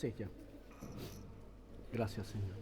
Sí, ya. Gracias, Señor.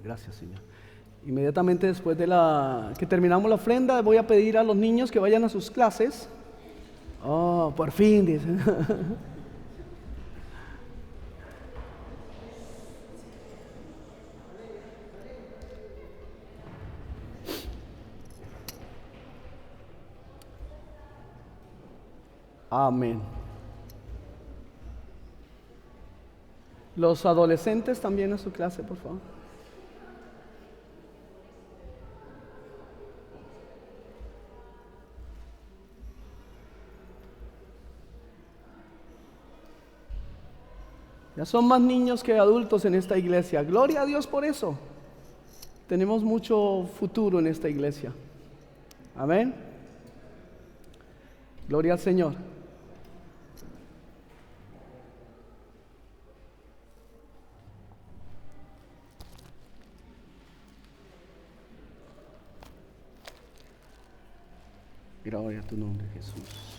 Gracias, Señor. Inmediatamente después de que terminamos la ofrenda, voy a pedir a los niños que vayan a sus clases. Oh, por fin, dice. Amén. Los adolescentes también a su clase, por favor. Ya son más niños que adultos en esta iglesia. Gloria a Dios por eso. Tenemos mucho futuro en esta iglesia. Amén. Gloria al Señor. Gloria a tu nombre, Jesús.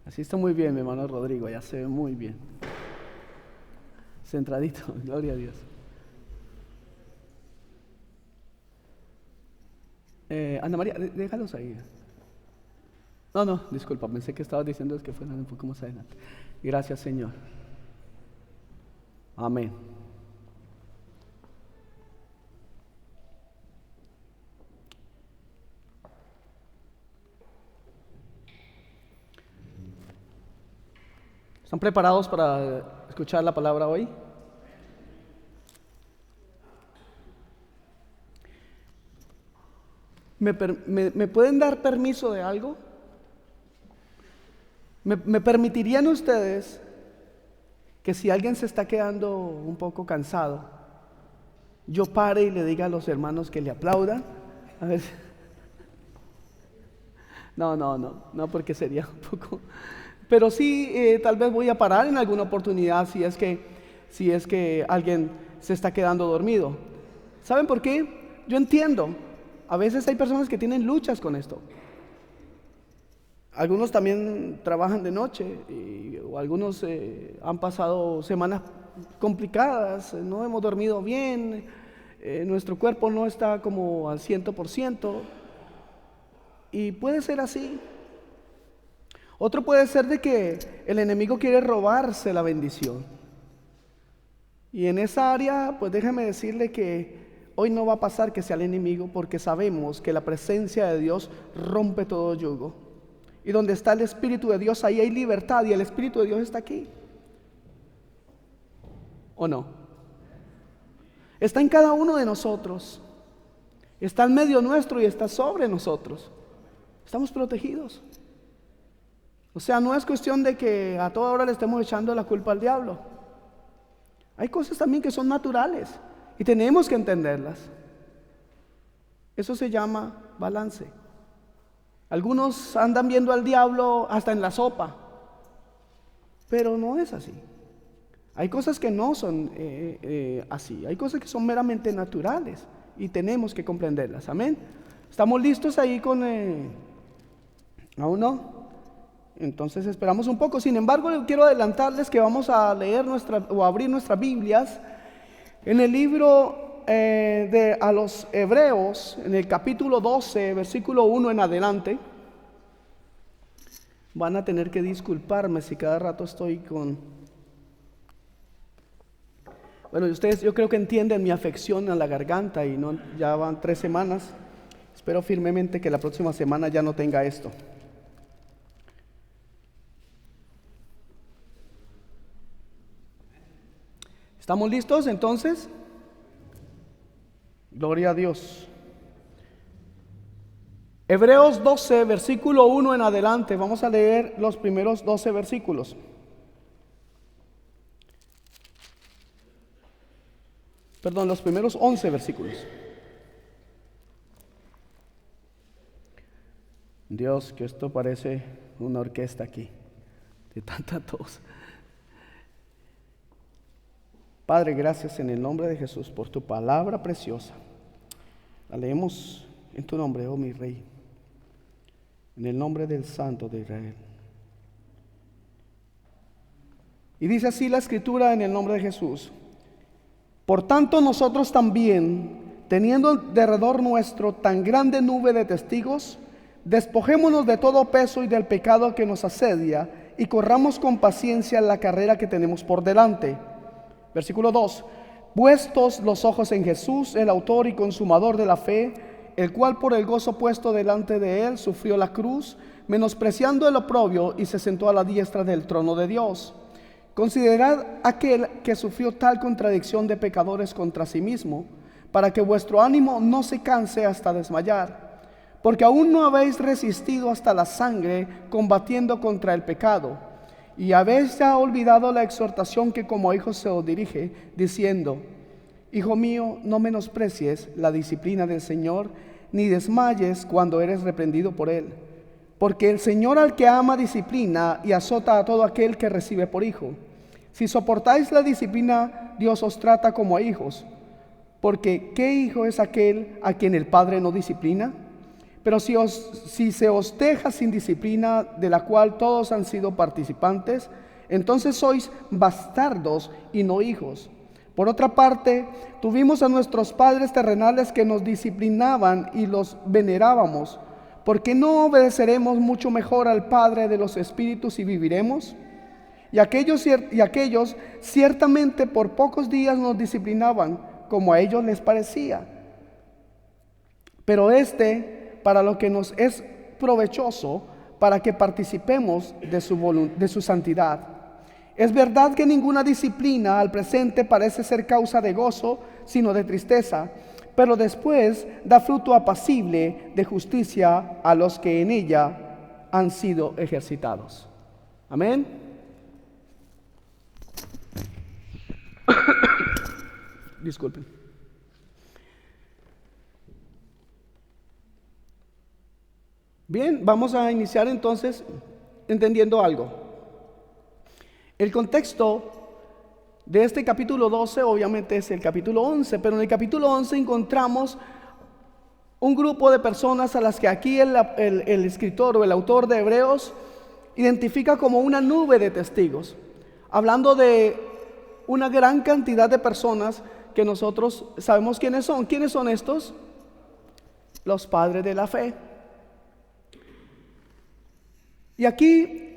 Así está muy bien, mi hermano Rodrigo, ya se ve muy bien. Centradito, gloria a Dios. Ana María, déjalos ahí. No, disculpa, pensé que estabas diciendo que fueran un poco más adelante. Gracias, Señor. Amén. ¿Están preparados para escuchar la palabra hoy? ¿Me pueden dar permiso de algo? ¿Me permitirían ustedes que si alguien se está quedando un poco cansado, yo pare y le diga a los hermanos que le aplaudan? A ver. No, porque sería un poco... Pero sí, tal vez voy a parar en alguna oportunidad si es que alguien se está quedando dormido. ¿Saben por qué? Yo entiendo. A veces hay personas que tienen luchas con esto. Algunos también trabajan de noche o algunos han pasado semanas complicadas, no hemos dormido bien, nuestro cuerpo no está como al 100%, y puede ser así. Otro puede ser de que el enemigo quiere robarse la bendición. Y en esa área, pues déjeme decirle que hoy no va a pasar que sea el enemigo, porque sabemos que la presencia de Dios rompe todo yugo. Y donde está el Espíritu de Dios, ahí hay libertad, y el Espíritu de Dios está aquí. ¿O no? Está en cada uno de nosotros. Está en medio nuestro y está sobre nosotros. Estamos protegidos. O sea, no es cuestión de que a toda hora le estemos echando la culpa al diablo. Hay cosas también que son naturales y tenemos que entenderlas. Eso se llama balance. Algunos andan viendo al diablo hasta en la sopa, pero no es así. Hay cosas que no son así. Hay cosas que son meramente naturales y tenemos que comprenderlas. Amén. ¿Estamos listos ahí con... ¿Aún no? Entonces esperamos un poco. Sin embargo, quiero adelantarles que vamos a leer o abrir nuestras Biblias en el libro a los Hebreos, en el capítulo 12, versículo 1 en adelante. Van a tener que disculparme si cada rato estoy Bueno, y ustedes yo creo que entienden mi afección a la garganta y no, ya van 3 semanas. Espero firmemente que la próxima semana ya no tenga esto. ¿Estamos listos entonces? Gloria a Dios. Hebreos 12, versículo 1 en adelante. Vamos a leer los primeros 12 versículos. Perdón, los primeros 11 versículos. Dios, que esto parece una orquesta aquí, de tanta tos. Padre, gracias en el nombre de Jesús por tu palabra preciosa. La leemos en tu nombre, oh mi Rey, en el nombre del Santo de Israel. Y dice así la Escritura en el nombre de Jesús: por tanto nosotros también, teniendo derredor nuestro tan grande nube de testigos, despojémonos de todo peso y del pecado que nos asedia, y corramos con paciencia la carrera que tenemos por delante. Versículo 2: puestos los ojos en Jesús, el autor y consumador de la fe, el cual por el gozo puesto delante de él sufrió la cruz, menospreciando el oprobio, y se sentó a la diestra del trono de Dios. Considerad aquel que sufrió tal contradicción de pecadores contra sí mismo, para que vuestro ánimo no se canse hasta desmayar, porque aún no habéis resistido hasta la sangre combatiendo contra el pecado. Y habéis ya olvidado la exhortación que como hijos se os dirige, diciendo: hijo mío, no menosprecies la disciplina del Señor, ni desmayes cuando eres reprendido por Él. Porque el Señor al que ama disciplina y azota a todo aquel que recibe por hijo. Si soportáis la disciplina, Dios os trata como a hijos. Porque ¿qué hijo es aquel a quien el Padre no disciplina? Pero si se os deja sin disciplina, de la cual todos han sido participantes, entonces sois bastardos y no hijos. Por otra parte, tuvimos a nuestros padres terrenales que nos disciplinaban y los venerábamos. ¿Por qué no obedeceremos mucho mejor al Padre de los espíritus y viviremos? Y aquellos ciertamente por pocos días nos disciplinaban, como a ellos les parecía. Pero para lo que nos es provechoso, para que participemos de su santidad. Es verdad que ninguna disciplina al presente parece ser causa de gozo, sino de tristeza, pero después da fruto apacible de justicia a los que en ella han sido ejercitados. Amén. Disculpen. Bien, vamos a iniciar entonces entendiendo algo. El contexto de este capítulo 12 obviamente es el capítulo 11, pero en el capítulo 11 encontramos un grupo de personas a las que aquí el escritor o el autor de Hebreos identifica como una nube de testigos, hablando de una gran cantidad de personas que nosotros sabemos quiénes son. ¿Quiénes son estos? Los padres de la fe. Y aquí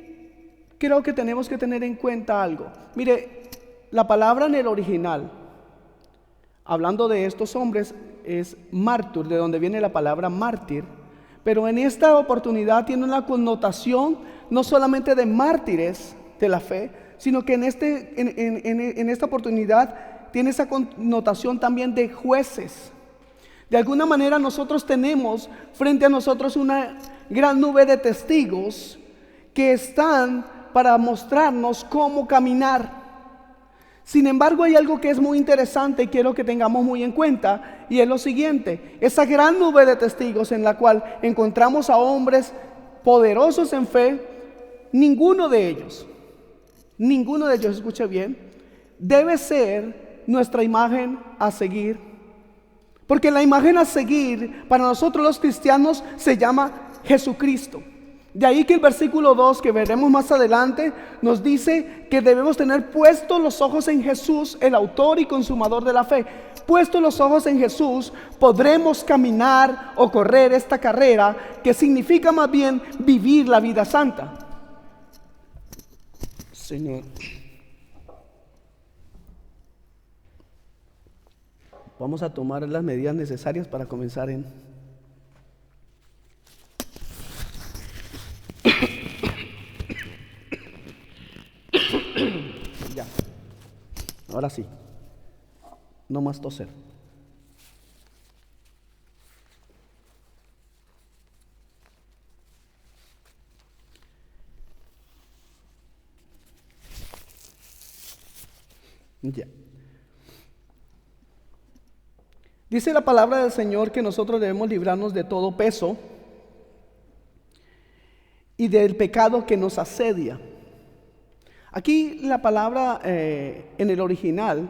creo que tenemos que tener en cuenta algo. Mire, la palabra en el original, hablando de estos hombres, es mártir, de donde viene la palabra mártir. Pero en esta oportunidad tiene una connotación no solamente de mártires de la fe, sino que en esta oportunidad tiene esa connotación también de jueces. De alguna manera nosotros tenemos frente a nosotros una gran nube de testigos que están para mostrarnos cómo caminar. Sin embargo, hay algo que es muy interesante y quiero que tengamos muy en cuenta, y es lo siguiente: esa gran nube de testigos en la cual encontramos a hombres poderosos en fe, ninguno de ellos, escuche bien, debe ser nuestra imagen a seguir. Porque la imagen a seguir para nosotros los cristianos se llama Jesucristo. De ahí que el versículo 2 que veremos más adelante nos dice que debemos tener puestos los ojos en Jesús, el autor y consumador de la fe. Puestos los ojos en Jesús, podremos caminar o correr esta carrera, que significa más bien vivir la vida santa. Señor. Vamos a tomar las medidas necesarias para comenzar en... Ya. Ahora sí. No más toser. Ya. Dice la palabra del Señor que nosotros debemos librarnos de todo peso y del pecado que nos asedia. Aquí la palabra en el original,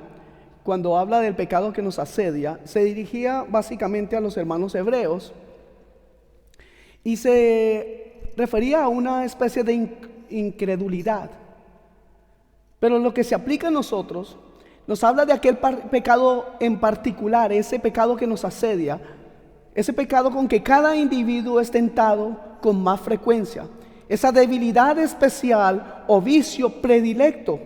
cuando habla del pecado que nos asedia, se dirigía básicamente a los hermanos hebreos y se refería a una especie de incredulidad. Pero lo que se aplica a nosotros nos habla de aquel pecado en particular, ese pecado que nos asedia, ese pecado con que cada individuo es tentado con más frecuencia, esa debilidad especial o vicio predilecto.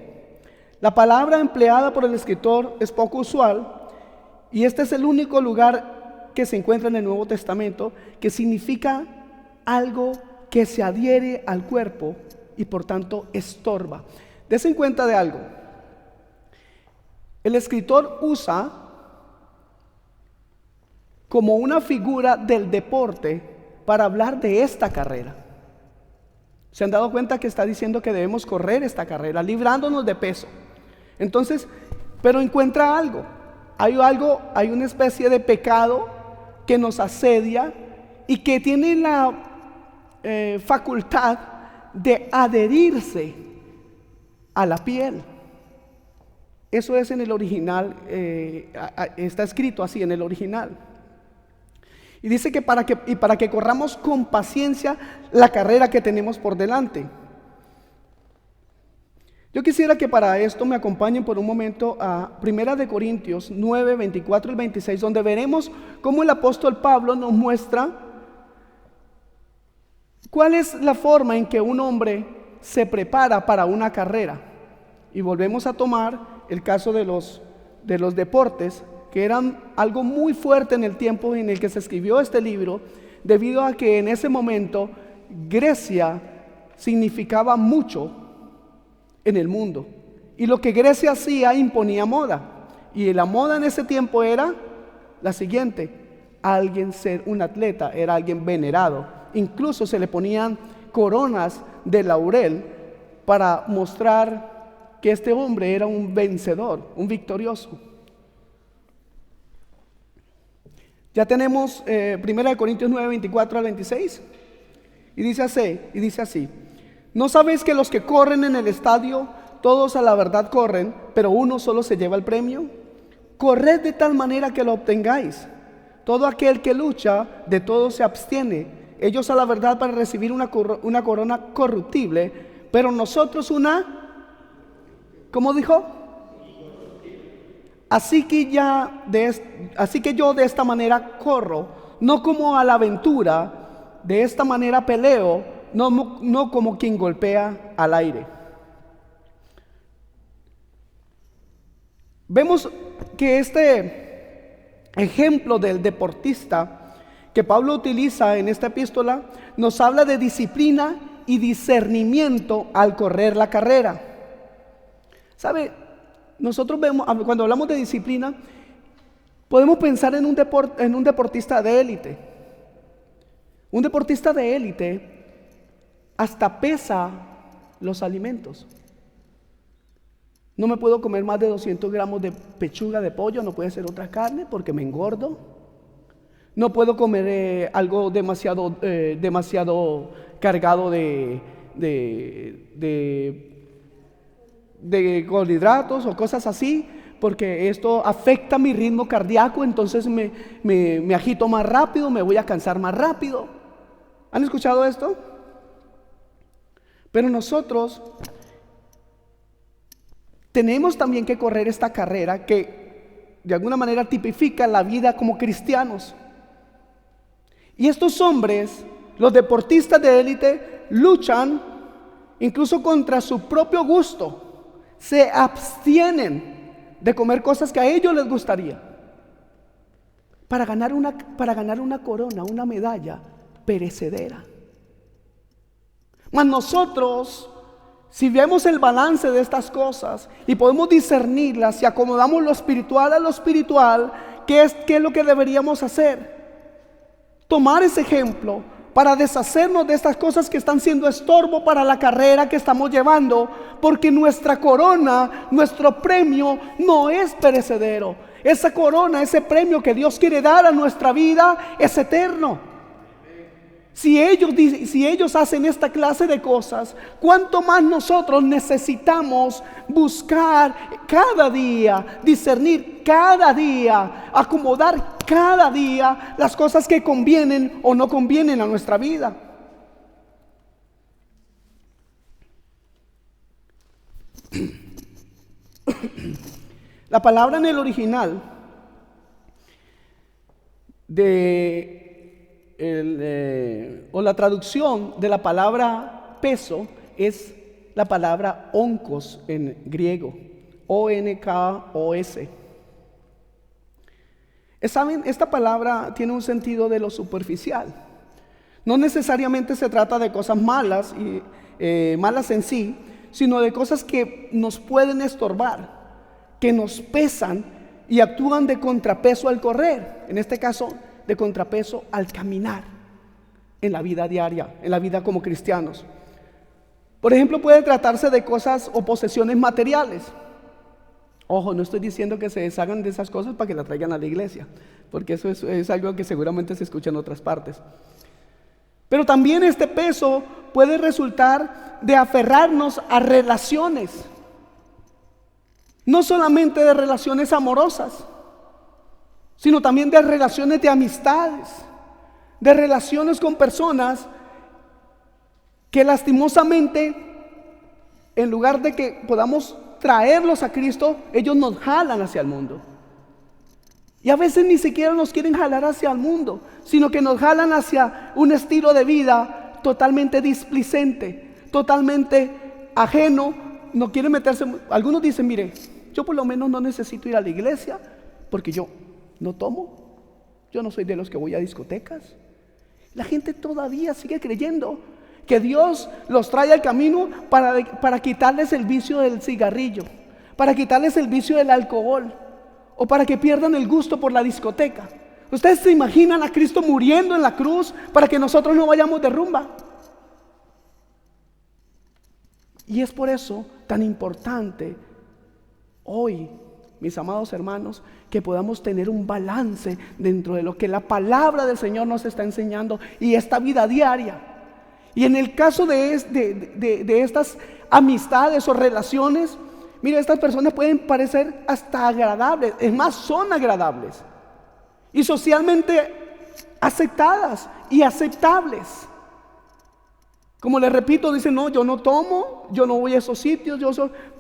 La palabra empleada por el escritor es poco usual y este es el único lugar que se encuentra en el Nuevo Testamento que significa algo que se adhiere al cuerpo y por tanto estorba. Desen cuenta de algo. El escritor usa como una figura del deporte para hablar de esta carrera. ¿Se han dado cuenta que está diciendo que debemos correr esta carrera, librándonos de peso? Entonces, pero encuentra algo. Hay una especie de pecado que nos asedia y que tiene la facultad de adherirse a la piel. Eso es en el original, está escrito así en el original. Y dice que para que corramos con paciencia la carrera que tenemos por delante. Yo quisiera que para esto me acompañen por un momento a 1 Corintios 9, 24 y 26, donde veremos cómo el apóstol Pablo nos muestra cuál es la forma en que un hombre se prepara para una carrera. Y volvemos a tomar el caso de los deportes, que eran algo muy fuerte en el tiempo en el que se escribió este libro, debido a que en ese momento Grecia significaba mucho en el mundo. Y lo que Grecia hacía imponía moda. Y la moda en ese tiempo era la siguiente: alguien ser un atleta, era alguien venerado. Incluso se le ponían coronas de laurel para mostrar que este hombre era un vencedor, un victorioso. Ya tenemos 1 Corintios 9, 24 al 26. Y dice así: ¿no sabéis que los que corren en el estadio, todos a la verdad corren, pero uno solo se lleva el premio? Corred de tal manera que lo obtengáis. Todo aquel que lucha, de todo se abstiene. Ellos a la verdad para recibir una corona corruptible, pero nosotros una... ¿Cómo dijo? Así que yo de esta manera corro, no como a la aventura, de esta manera peleo, no como quien golpea al aire. Vemos que este ejemplo del deportista que Pablo utiliza en esta epístola nos habla de disciplina y discernimiento al correr la carrera. ¿Sabe? Nosotros vemos, cuando hablamos de disciplina, podemos pensar en un deportista de élite. Un deportista de élite hasta pesa los alimentos. No me puedo comer más de 200 gramos de pechuga de pollo, no puede ser otra carne porque me engordo. No puedo comer algo demasiado cargado de carbohidratos o cosas así, porque esto afecta mi ritmo cardíaco, entonces me agito más rápido, me voy a cansar más rápido. ¿Han escuchado esto? Pero nosotros tenemos también que correr esta carrera que de alguna manera tipifica la vida como cristianos. Y estos hombres, los deportistas de élite, luchan incluso contra su propio gusto. Se abstienen de comer cosas que a ellos les gustaría. para ganar una corona, una medalla perecedera. Mas nosotros, si vemos el balance de estas cosas y podemos discernirlas y acomodamos lo espiritual a lo espiritual, ¿qué es lo que deberíamos hacer? Tomar ese ejemplo para deshacernos de estas cosas que están siendo estorbo para la carrera que estamos llevando, porque nuestra corona, nuestro premio no es perecedero. Esa corona, ese premio que Dios quiere dar a nuestra vida es eterno. Si ellos hacen esta clase de cosas, ¿cuánto más nosotros necesitamos buscar cada día, discernir cada día, acomodar cada día las cosas que convienen o no convienen a nuestra vida? La palabra en el original o la traducción de la palabra peso es la palabra onkos en griego, O-N-K-O-S. ¿Saben? Esta palabra tiene un sentido de lo superficial. No necesariamente se trata de cosas malas malas en sí, sino de cosas que nos pueden estorbar, que nos pesan y actúan de contrapeso al correr. En este caso, de contrapeso al caminar en la vida diaria, en la vida como cristianos. Por ejemplo, puede tratarse de cosas o posesiones materiales. Ojo, no estoy diciendo que se deshagan de esas cosas para que las traigan a la iglesia, porque eso es algo que seguramente se escucha en otras partes. Pero también este peso puede resultar de aferrarnos a relaciones, no solamente de relaciones amorosas, sino también de relaciones de amistades, de relaciones con personas que lastimosamente, en lugar de que podamos traerlos a Cristo, ellos nos jalan hacia el mundo. Y a veces ni siquiera nos quieren jalar hacia el mundo, sino que nos jalan hacia un estilo de vida totalmente displicente, totalmente ajeno. No quieren meterse. Algunos dicen, mire, yo por lo menos no necesito ir a la iglesia porque yo no tomo, yo no soy de los que voy a discotecas. La gente todavía sigue creyendo que Dios los trae al camino para quitarles el vicio del cigarrillo, para quitarles el vicio del alcohol, o para que pierdan el gusto por la discoteca. ¿Ustedes se imaginan a Cristo muriendo en la cruz para que nosotros no vayamos de rumba? Y es por eso tan importante hoy, mis amados hermanos, que podamos tener un balance dentro de lo que la palabra del Señor nos está enseñando y esta vida diaria. Y en el caso de estas amistades o relaciones, mira, estas personas pueden parecer hasta agradables, es más, son agradables y socialmente aceptadas y aceptables. Como les repito, dicen, no, yo no tomo, yo no voy a esos sitios,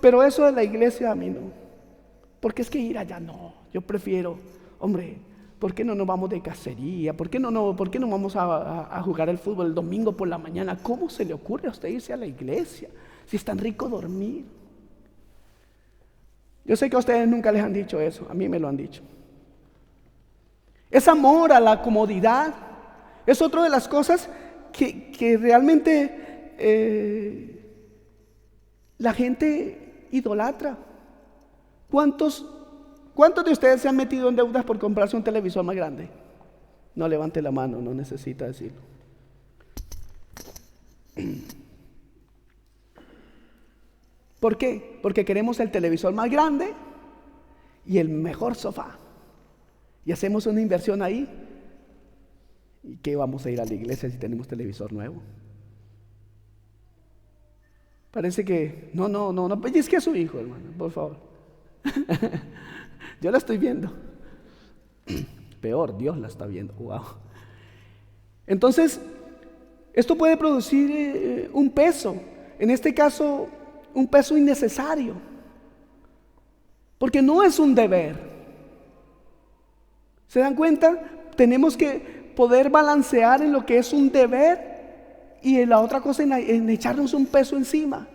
pero eso de la iglesia a mí no. Porque es que ir allá no, yo prefiero, hombre, ¿por qué no nos vamos de cacería? ¿Por qué no vamos a jugar al fútbol el domingo por la mañana? ¿Cómo se le ocurre a usted irse a la iglesia si es tan rico dormir? Yo sé que a ustedes nunca les han dicho eso, a mí me lo han dicho. Es amor a la comodidad, es otra de las cosas que realmente la gente idolatra. ¿Cuántos de ustedes se han metido en deudas por comprarse un televisor más grande? No levante la mano, no necesita decirlo. ¿Por qué? Porque queremos el televisor más grande y el mejor sofá. Y hacemos una inversión ahí. ¿Y qué vamos a ir a la iglesia si tenemos televisor nuevo? Parece que no pellizque a su hijo, hermano, por favor. Yo la estoy viendo. Peor, Dios la está viendo. Wow. Entonces, esto puede producir un peso. En este caso, un peso innecesario. Porque no es un deber. ¿Se dan cuenta? Tenemos que poder balancear en lo que es un deber y en la otra cosa en echarnos un peso encima.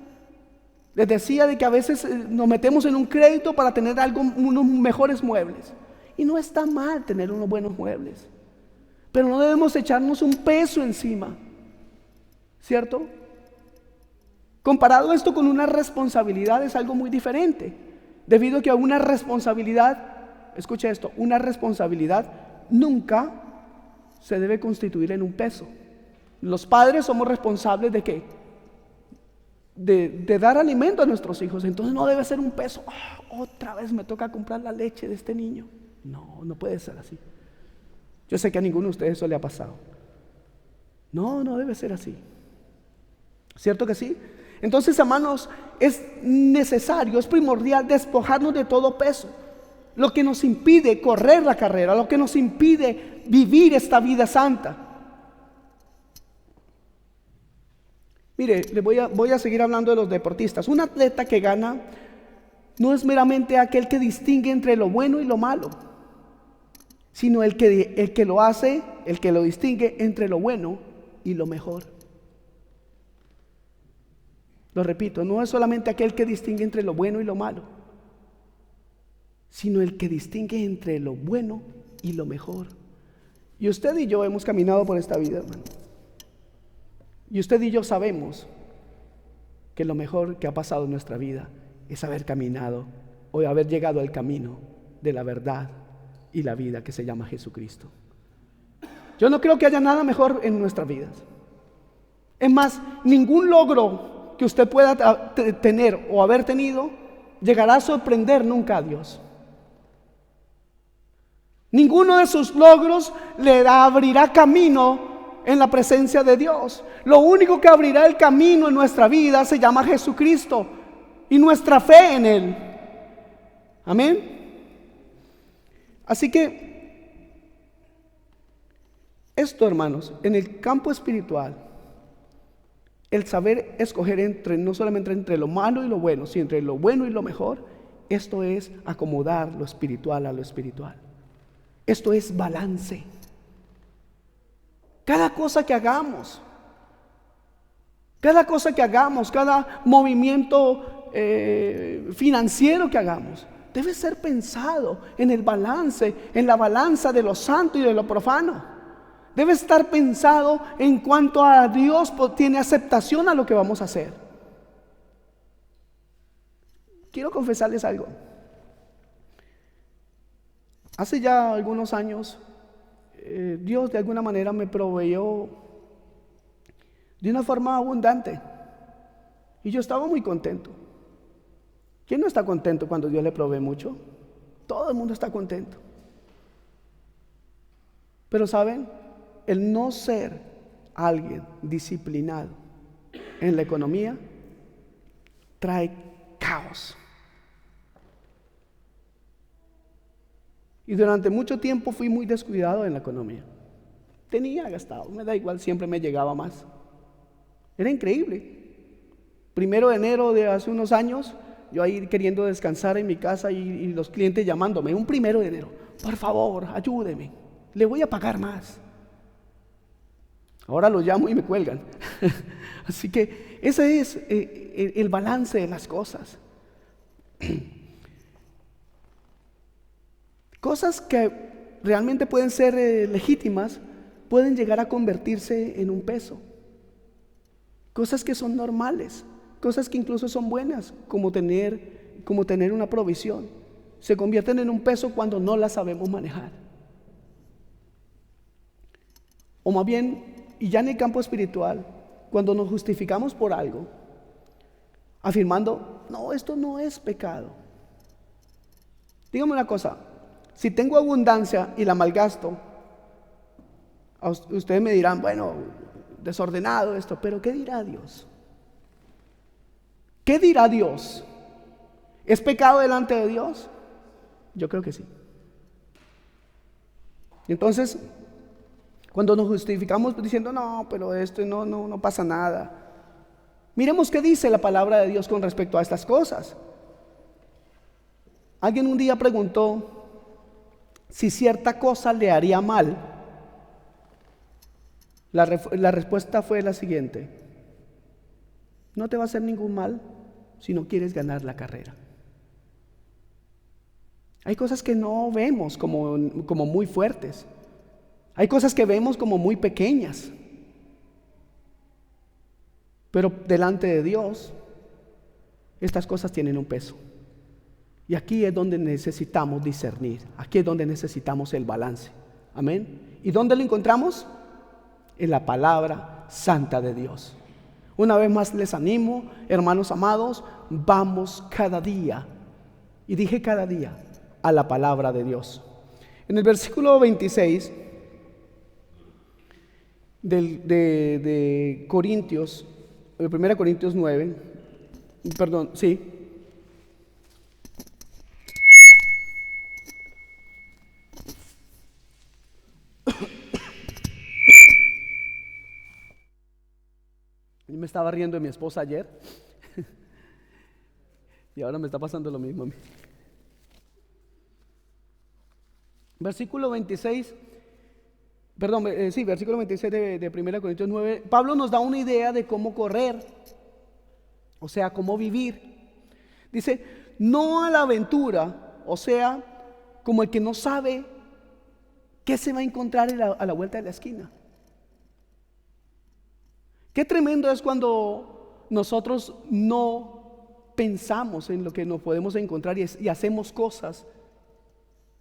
Les decía de que a veces nos metemos en un crédito para tener unos mejores muebles Y no está mal tener unos buenos muebles, pero no debemos echarnos un peso encima, ¿cierto? Comparado esto con una responsabilidad es algo muy diferente, debido a que una responsabilidad, escucha esto, una responsabilidad nunca se debe constituir en un peso. Los padres somos responsables ¿de qué? De dar alimento a nuestros hijos. Entonces no debe ser un peso. Otra vez me toca comprar la leche de este niño. No, no puede ser así. Yo sé que a ninguno de ustedes eso le ha pasado. No, no debe ser así. ¿Cierto que sí? Entonces, hermanos, es necesario, es primordial despojarnos de todo peso. Lo que nos impide correr la carrera, lo que nos impide vivir esta vida santa. Mire, voy a seguir hablando de los deportistas. Un atleta que gana no es meramente aquel que distingue entre lo bueno y lo malo, sino el que lo hace, el que lo distingue entre lo bueno y lo mejor. Lo repito, no es solamente aquel que distingue entre lo bueno y lo malo, sino el que distingue entre lo bueno y lo mejor. Y usted y yo hemos caminado por esta vida, hermano. Y usted y yo sabemos que lo mejor que ha pasado en nuestra vida es haber caminado o haber llegado al camino de la verdad y la vida que se llama Jesucristo. Yo no creo que haya nada mejor en nuestras vidas. Es más, ningún logro que usted pueda tener o haber tenido llegará a sorprender nunca a Dios. Ninguno de sus logros le abrirá camino en la presencia de Dios. Lo único que abrirá el camino en nuestra vida se llama Jesucristo y nuestra fe en Él. Amén. Así que esto, hermanos, en el campo espiritual, el saber escoger no solamente entre lo malo y lo bueno, sino entre lo bueno y lo mejor, esto es acomodar lo espiritual a lo espiritual. Esto es balance. Cada cosa que hagamos, cada movimiento financiero que hagamos, debe ser pensado en el balance, en la balanza de lo santo y de lo profano. Debe estar pensado en cuanto a Dios tiene aceptación a lo que vamos a hacer. Quiero confesarles algo. Hace ya algunos años, Dios de alguna manera me proveyó de una forma abundante y yo estaba muy contento. ¿Quién no está contento cuando Dios le provee mucho? Todo el mundo está contento. Pero ¿saben? El no ser alguien disciplinado en la economía trae caos. Y durante mucho tiempo fui muy descuidado en la economía. Tenía gastado, me da igual, siempre me llegaba más. Era increíble. 1 de enero de hace unos años, yo ahí queriendo descansar en mi casa y los clientes llamándome, un 1 de enero, por favor, ayúdeme, le voy a pagar más. Ahora los llamo y me cuelgan. Así que ese es el balance de las cosas. Cosas que realmente pueden ser legítimas pueden llegar a convertirse en un peso. Cosas que son normales, cosas que incluso son buenas, como tener una provisión, se convierten en un peso cuando no las sabemos manejar. O más bien, y ya en el campo espiritual, cuando nos justificamos por algo, afirmando, no, esto no es pecado. Dígame una cosa. Si tengo abundancia y la malgasto, ustedes me dirán, bueno, desordenado esto, pero ¿qué dirá Dios? ¿Qué dirá Dios? ¿Es pecado delante de Dios? Yo creo que sí. Entonces, cuando nos justificamos diciendo, no, pero esto no pasa nada. Miremos qué dice la palabra de Dios con respecto a estas cosas. Alguien un día preguntó si cierta cosa le haría mal. La respuesta fue la siguiente: no te va a hacer ningún mal si no quieres ganar la carrera. Hay cosas que no vemos como muy fuertes. Hay cosas que vemos como muy pequeñas. Pero delante de Dios, estas cosas tienen un peso. Y aquí es donde necesitamos discernir. Aquí es donde necesitamos el balance. Amén. ¿Y dónde lo encontramos? En la palabra santa de Dios. Una vez más les animo, hermanos amados, vamos cada día, y dije cada día, a la palabra de Dios. En el versículo 26 de Corintios, de 1 Corintios 9, perdón, sí. Yo me estaba riendo de mi esposa ayer y ahora me está pasando lo mismo a mí. Versículo 26, perdón, versículo 26 de 1 Corintios 9, Pablo nos da una idea de cómo correr, o sea, cómo vivir. Dice, no a la aventura, o sea, como el que no sabe qué se va a encontrar a la vuelta de la esquina. Qué tremendo es cuando nosotros no pensamos en lo que nos podemos encontrar y hacemos cosas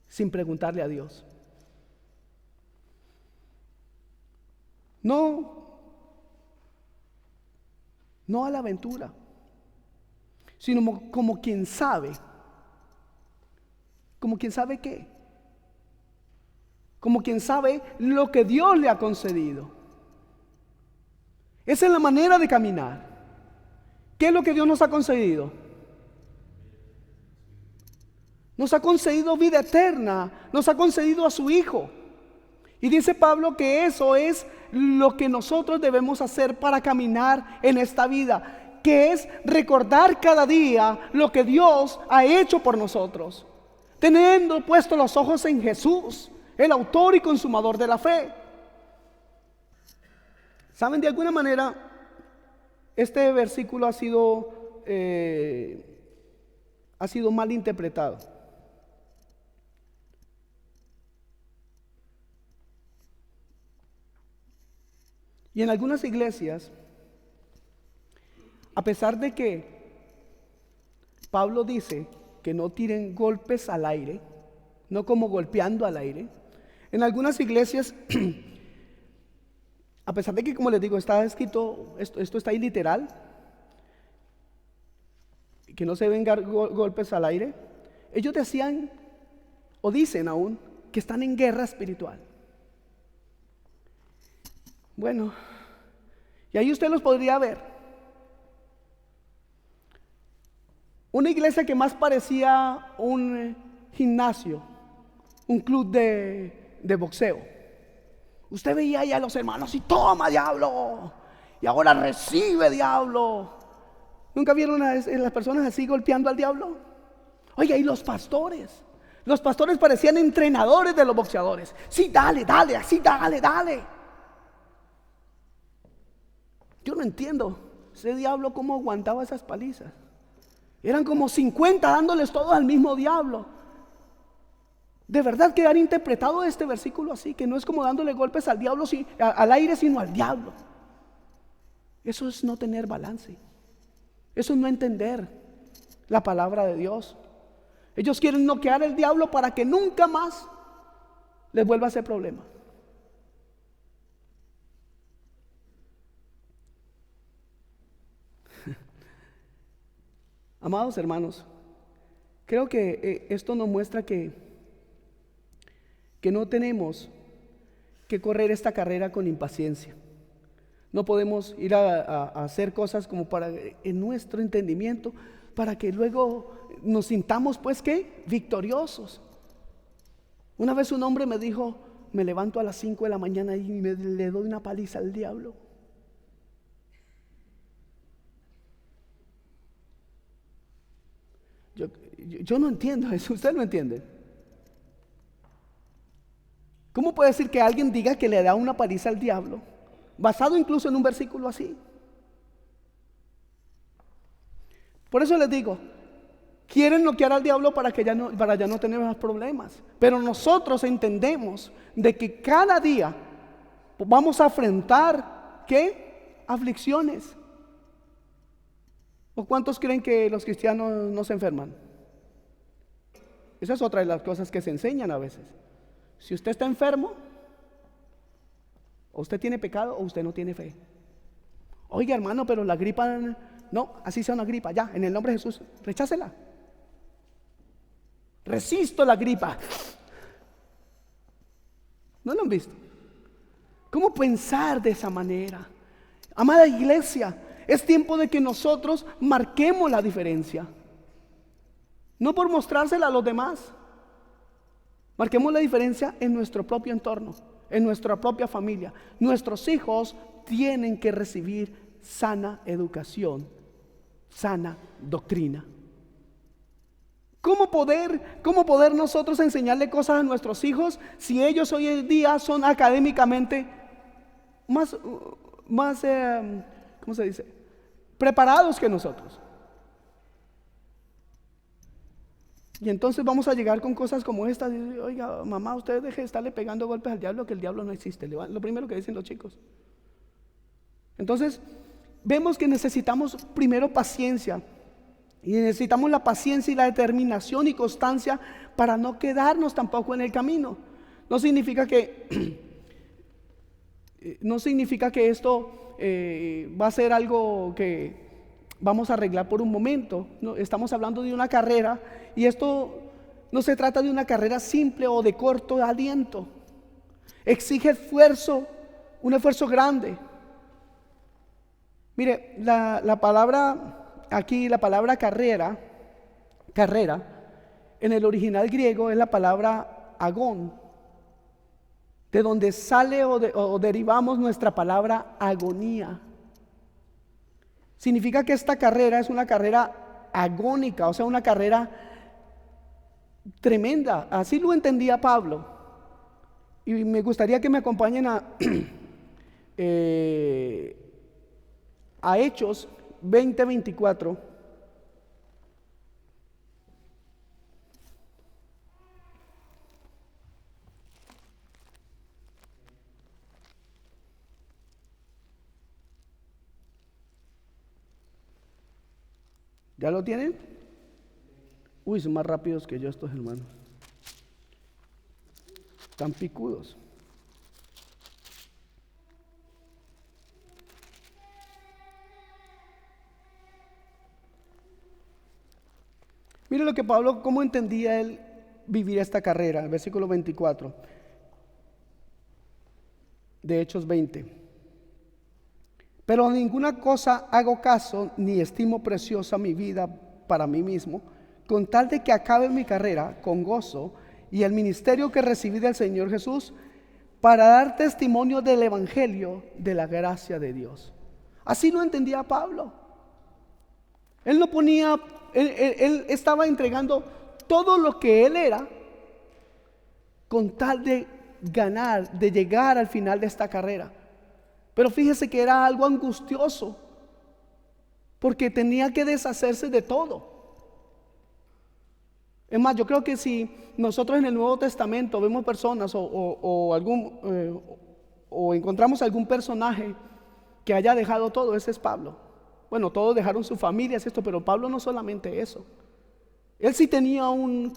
sin preguntarle a Dios. No a la aventura, sino como quien sabe. Como quien sabe qué. Como quien sabe lo que Dios le ha concedido. Esa es la manera de caminar. ¿Qué es lo que Dios nos ha concedido? Nos ha concedido vida eterna, nos ha concedido a su Hijo. Y dice Pablo que eso es lo que nosotros debemos hacer para caminar en esta vida, que es recordar cada día lo que Dios ha hecho por nosotros, teniendo puestos los ojos en Jesús, el autor y consumador de la fe. ¿Saben? De alguna manera, este versículo ha sido mal interpretado. Y en algunas iglesias, a pesar de que Pablo dice que no tiren golpes al aire, no como golpeando al aire, en algunas iglesias a pesar de que, como les digo, está escrito, esto está ahí literal, que no se deben dar golpes al aire, ellos decían, o dicen aún, que están en guerra espiritual. Bueno, y ahí usted los podría ver. Una iglesia que más parecía un gimnasio, un club de boxeo. Usted veía ahí a los hermanos y toma, diablo, y ahora recibe, diablo. ¿Nunca vieron a las personas así golpeando al diablo? Oye, y los pastores parecían entrenadores de los boxeadores. Sí, dale, así, dale. Yo no entiendo ese diablo cómo aguantaba esas palizas. Eran como 50 dándoles todos al mismo diablo. De verdad que han interpretado este versículo así, que no es como dándole golpes al diablo, al aire, sino al diablo. Eso es no tener balance. Eso es no entender la palabra de Dios. Ellos quieren noquear al diablo para que nunca más les vuelva a hacer problema. Amados hermanos, creo que esto nos muestra que no tenemos que correr esta carrera con impaciencia. No podemos ir a hacer cosas como para en nuestro entendimiento, para que luego nos sintamos pues ¿qué? Victoriosos. Una vez un hombre me dijo, me levanto a las 5 de la mañana y le doy una paliza al diablo. Yo no entiendo eso, ¿usted lo entiende? ¿Cómo puede decir que alguien diga que le da una paliza al diablo? Basado incluso en un versículo así. Por eso les digo, Quieren noquear al diablo para ya no tener más problemas. Pero nosotros entendemos de que cada día vamos a enfrentar, ¿qué? Aflicciones. ¿O cuántos creen que los cristianos no se enferman? Esa es otra de las cosas que se enseñan a veces. Si usted está enfermo, o usted tiene pecado o usted no tiene fe. Oiga, hermano, pero la gripa, no, así sea una gripa, ya, en el nombre de Jesús, rechácela. Resisto la gripa. ¿No lo han visto? ¿Cómo pensar de esa manera? Amada iglesia, es tiempo de que nosotros marquemos la diferencia. No por mostrársela a los demás. Marquemos la diferencia en nuestro propio entorno, en nuestra propia familia. Nuestros hijos tienen que recibir sana educación, sana doctrina. ¿Cómo poder nosotros enseñarle cosas a nuestros hijos si ellos hoy en día son académicamente más ¿cómo se dice? Preparados que nosotros? Y entonces vamos a llegar con cosas como estas. Oiga, mamá, usted deje de estarle pegando golpes al diablo, que el diablo no existe. Lo primero que dicen los chicos. Entonces, vemos que necesitamos primero paciencia. Y necesitamos la paciencia y la determinación y constancia para no quedarnos tampoco en el camino. No significa que esto va a ser algo que vamos a arreglar por un momento. No, estamos hablando de una carrera, y esto no se trata de una carrera simple o de corto aliento. Exige esfuerzo, un esfuerzo grande. Mire, la palabra aquí, la palabra carrera, en el original griego es la palabra agón, de donde sale o derivamos nuestra palabra agonía. Significa que esta carrera es una carrera agónica, o sea, una carrera tremenda. Así lo entendía Pablo. Y me gustaría que me acompañen a Hechos 20:24. ¿Ya lo tienen? Uy, son más rápidos que yo estos hermanos. Tan picudos. Mire lo que Pablo, cómo entendía él vivir esta carrera, el versículo 24 de Hechos 20. Pero ninguna cosa hago caso, ni estimo preciosa mi vida para mí mismo, con tal de que acabe mi carrera con gozo y el ministerio que recibí del Señor Jesús, para dar testimonio del evangelio de la gracia de Dios. Así lo entendía Pablo. Él no ponía, él estaba entregando todo lo que él era con tal de ganar, de llegar al final de esta carrera. Pero fíjese que era algo angustioso, porque tenía que deshacerse de todo. Es más, yo creo que si nosotros en el Nuevo Testamento vemos personas o encontramos algún personaje que haya dejado todo, ese es Pablo. Bueno, todos dejaron sus familias, pero Pablo no solamente eso. Él sí tenía un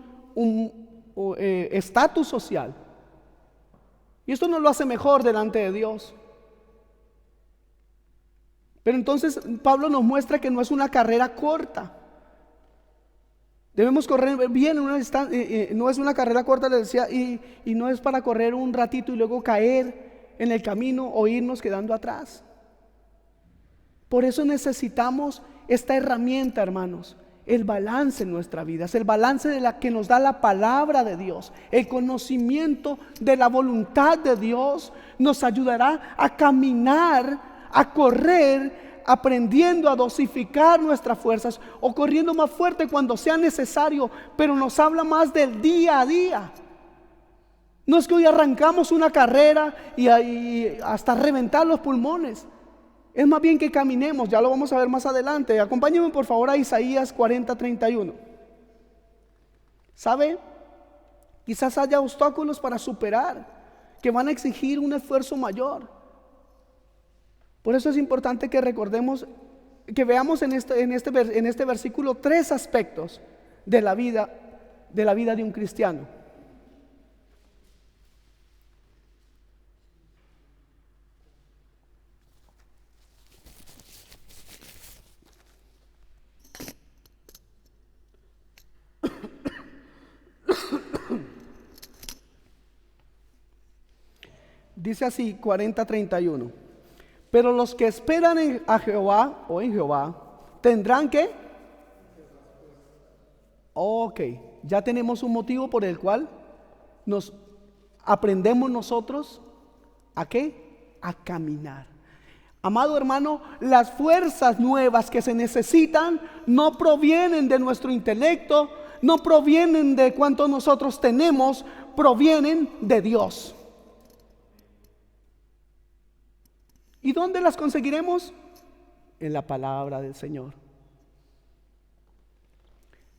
estatus social. Y esto no lo hace mejor delante de Dios. Pero entonces Pablo nos muestra que no es una carrera corta. Debemos correr bien, no es una carrera corta, le decía, y no es para correr un ratito y luego caer en el camino o irnos quedando atrás. Por eso necesitamos esta herramienta, hermanos, el balance en nuestra vida, es el balance de la que nos da la palabra de Dios. El conocimiento de la voluntad de Dios nos ayudará a caminar, a correr, aprendiendo a dosificar nuestras fuerzas o corriendo más fuerte cuando sea necesario, pero nos habla más del día a día. No es que hoy arrancamos una carrera y hasta reventar los pulmones. Es más bien que caminemos, ya lo vamos a ver más adelante. Acompáñenme por favor a Isaías 40:31. ¿Sabe? Quizás haya obstáculos para superar que van a exigir un esfuerzo mayor. Por eso es importante que recordemos, que veamos en este versículo 3 aspectos de la vida de un cristiano. Dice así, 40:31. Pero los que esperan a Jehová o en Jehová tendrán que. Ok, ya tenemos un motivo por el cual nos aprendemos nosotros a qué, a caminar. Amado hermano, las fuerzas nuevas que se necesitan no provienen de nuestro intelecto, no provienen de cuánto nosotros tenemos, provienen de Dios. ¿Y dónde las conseguiremos? En la palabra del Señor.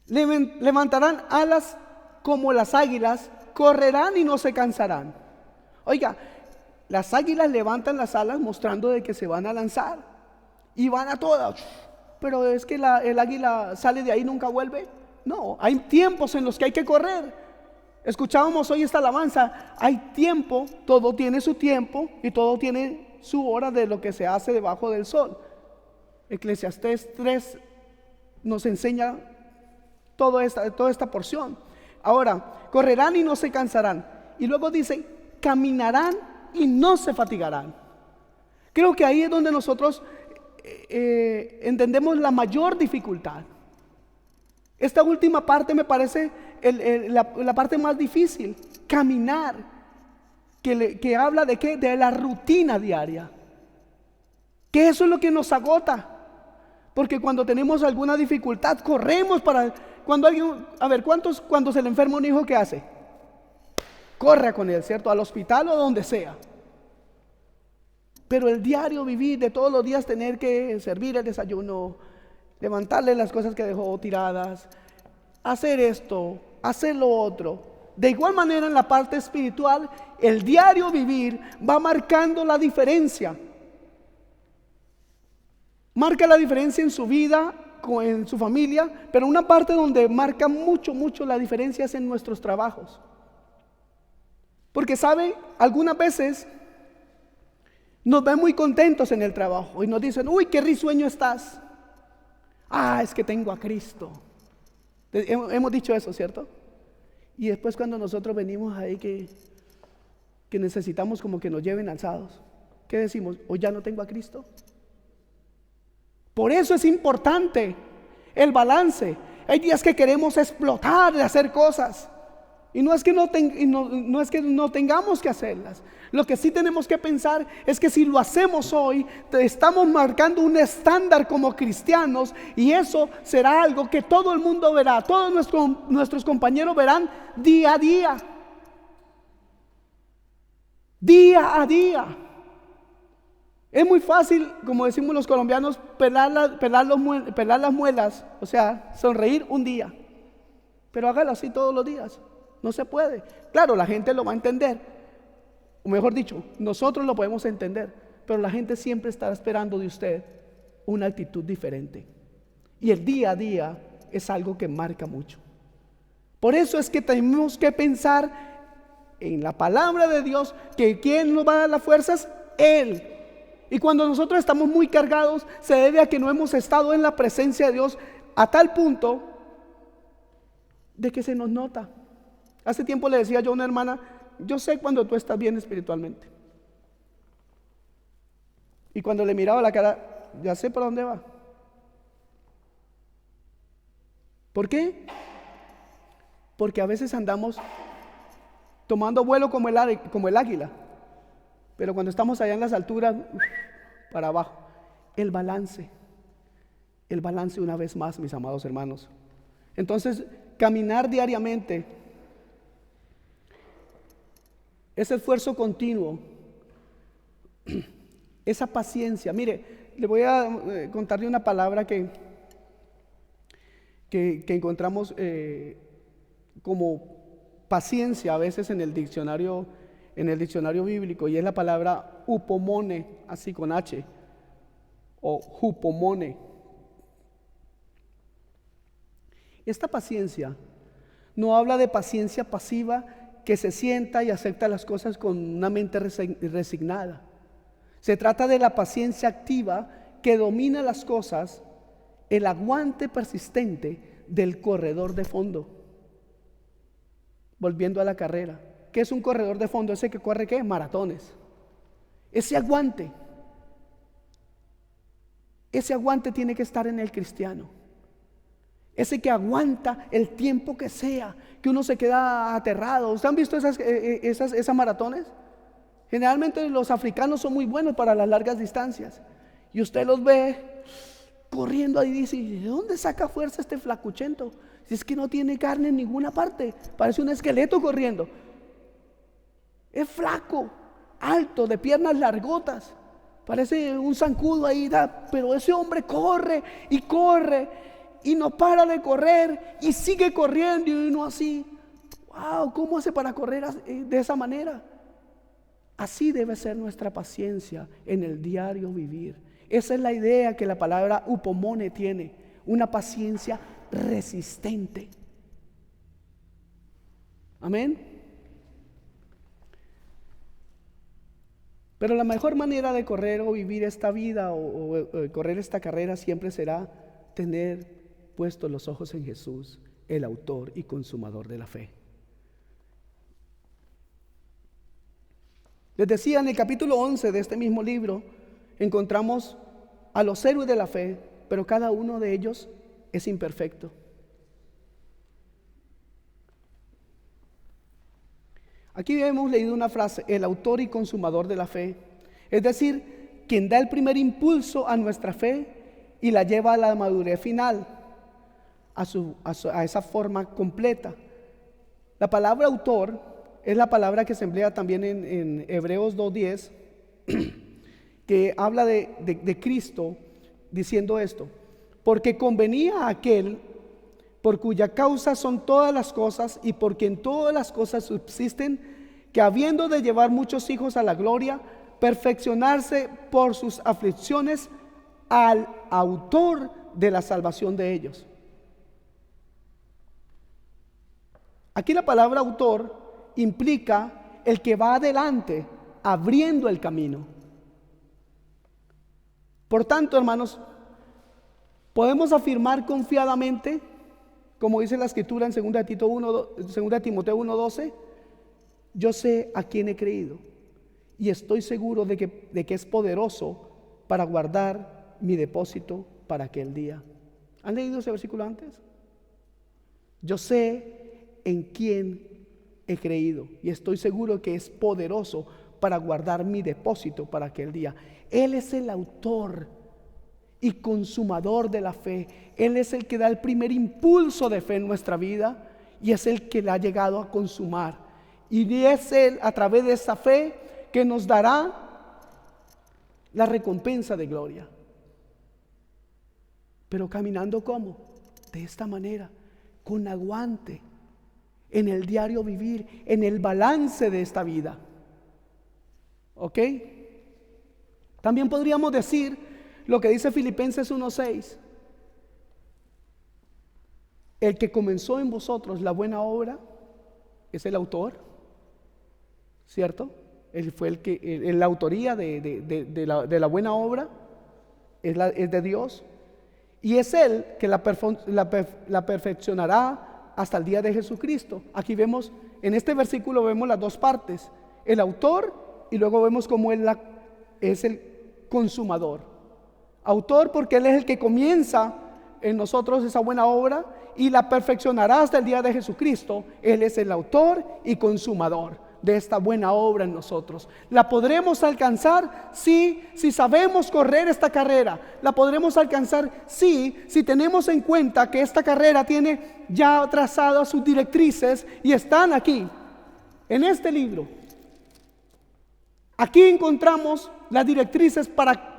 Levantarán alas como las águilas, correrán y no se cansarán. Oiga, las águilas levantan las alas mostrando de que se van a lanzar y van a todas. Pero es que el águila sale de ahí y nunca vuelve. No, hay tiempos en los que hay que correr. Escuchábamos hoy esta alabanza. Hay tiempo, todo tiene su tiempo y todo tiene su hora de lo que se hace debajo del sol. Eclesiastés 3 nos enseña toda esta porción. Ahora, correrán y no se cansarán. Y luego dice, caminarán y no se fatigarán. Creo que ahí es donde nosotros entendemos la mayor dificultad. Esta última parte me parece la parte más difícil. Caminar. Que habla de qué, de la rutina diaria, que eso es lo que nos agota, porque cuando tenemos alguna dificultad corremos para, cuando alguien, a ver, ¿cuántos cuando se le enferma un hijo qué hace? Corre con él, ¿cierto? Al hospital o donde sea. Pero el diario vivir de todos los días, tener que servir el desayuno, levantarle las cosas que dejó tiradas, hacer esto, hacer lo otro. De igual manera en la parte espiritual, el diario vivir va marcando la diferencia. Marca la diferencia en su vida, en su familia, pero una parte donde marca mucho la diferencia es en nuestros trabajos. Porque saben, algunas veces nos ven muy contentos en el trabajo y nos dicen, uy, qué risueño estás. Ah, es que tengo a Cristo. Hemos dicho eso, ¿cierto? Y después cuando nosotros venimos ahí que necesitamos como que nos lleven alzados, ¿qué decimos? ¿O ya no tengo a Cristo? Por eso es importante el balance. Hay días que queremos explotar de hacer cosas. Y no es que no tengamos que hacerlas. Lo que sí tenemos que pensar es que si lo hacemos hoy, estamos marcando un estándar como cristianos, y eso será algo que todo el mundo verá, todos nuestros compañeros verán día a día. Día a día. Es muy fácil, como decimos los colombianos, pelar las muelas, o sea, sonreír un día. Pero hágalo así todos los días. No se puede. Claro, la gente lo va a entender. O mejor dicho, nosotros lo podemos entender. Pero la gente siempre estará esperando de usted una actitud diferente. Y el día a día es algo que marca mucho. Por eso es que tenemos que pensar en la palabra de Dios, que ¿quién nos va a dar las fuerzas? Él. Y cuando nosotros estamos muy cargados, se debe a que no hemos estado en la presencia de Dios a tal punto de que se nos nota. Hace tiempo le decía yo a una hermana, yo sé cuando tú estás bien espiritualmente. Y cuando le miraba la cara, ya sé para dónde va. ¿Por qué? Porque a veces andamos tomando vuelo como el águila, pero cuando estamos allá en las alturas, para abajo. El balance una vez más, mis amados hermanos. Entonces, caminar diariamente, ese esfuerzo continuo, esa paciencia. Mire, le voy a contarle una palabra que encontramos como paciencia a veces en el diccionario bíblico, y es la palabra upomone, así con H, o hupomone. Esta paciencia no habla de paciencia pasiva que se sienta y acepta las cosas con una mente resignada. Se trata de la paciencia activa que domina las cosas, el aguante persistente del corredor de fondo. Volviendo a la carrera, ¿qué es un corredor de fondo? Ese que corre, ¿qué? Maratones. Ese aguante tiene que estar en el cristiano. Ese que aguanta el tiempo que sea, que uno se queda aterrado. ¿Ustedes han visto esas maratones? Generalmente los africanos son muy buenos para las largas distancias. Y usted los ve corriendo ahí y dice: ¿de dónde saca fuerza este flacuchento? Si es que no tiene carne en ninguna parte, parece un esqueleto corriendo. Es flaco, alto, de piernas largotas, parece un zancudo ahí, pero ese hombre corre y corre y no para de correr y sigue corriendo, y uno así, wow, ¿cómo hace para correr de esa manera? Así debe ser nuestra paciencia en el diario vivir. Esa es la idea que la palabra upomone tiene, una paciencia resistente. Amén. Pero la mejor manera de correr o vivir esta vida o correr esta carrera siempre será tener puestos los ojos en Jesús, el autor y consumador de la fe. Les decía, en el capítulo 11 de este mismo libro encontramos a los héroes de la fe, pero cada uno de ellos es imperfecto. Aquí hemos leído una frase: el autor y consumador de la fe, es decir, quien da el primer impulso a nuestra fe y la lleva a la madurez final, a esa forma completa. La palabra autor es la palabra que se emplea también en Hebreos 2:10, que habla de Cristo diciendo esto: porque convenía a aquel por cuya causa son todas las cosas y por quien todas las cosas subsisten, que habiendo de llevar muchos hijos a la gloria, perfeccionarse por sus aflicciones al autor de la salvación de ellos. Aquí la palabra autor implica el que va adelante, abriendo el camino. Por tanto, hermanos, podemos afirmar confiadamente, como dice la escritura en 2 Timoteo 1:12, yo sé a quién he creído y estoy seguro de que es poderoso para guardar mi depósito para aquel día. ¿Han leído ese versículo antes? Yo sé en quién he creído y estoy seguro que es poderoso para guardar mi depósito para aquel día. Él es el autor y consumador de la fe. Él es el que da el primer impulso de fe en nuestra vida y es el que la ha llegado a consumar. Y es Él, a través de esa fe, que nos dará la recompensa de gloria. Pero caminando ¿cómo? De esta manera, con aguante, en el diario vivir, en el balance de esta vida. ¿Ok? También podríamos decir lo que dice Filipenses 1:6: el que comenzó en vosotros la buena obra es el autor, ¿cierto? Él fue la autoría de la buena obra es de Dios, y es Él que la perfeccionará hasta el día de Jesucristo. Aquí vemos, en este versículo vemos las dos partes: el autor, y luego vemos cómo Él es el consumador. Autor porque Él es el que comienza en nosotros esa buena obra y la perfeccionará hasta el día de Jesucristo. Él es el autor y consumador de esta buena obra en nosotros. La podremos alcanzar si sabemos correr esta carrera. La podremos alcanzar si tenemos en cuenta que esta carrera tiene ya trazadas sus directrices y están aquí, en este libro. Aquí encontramos las directrices para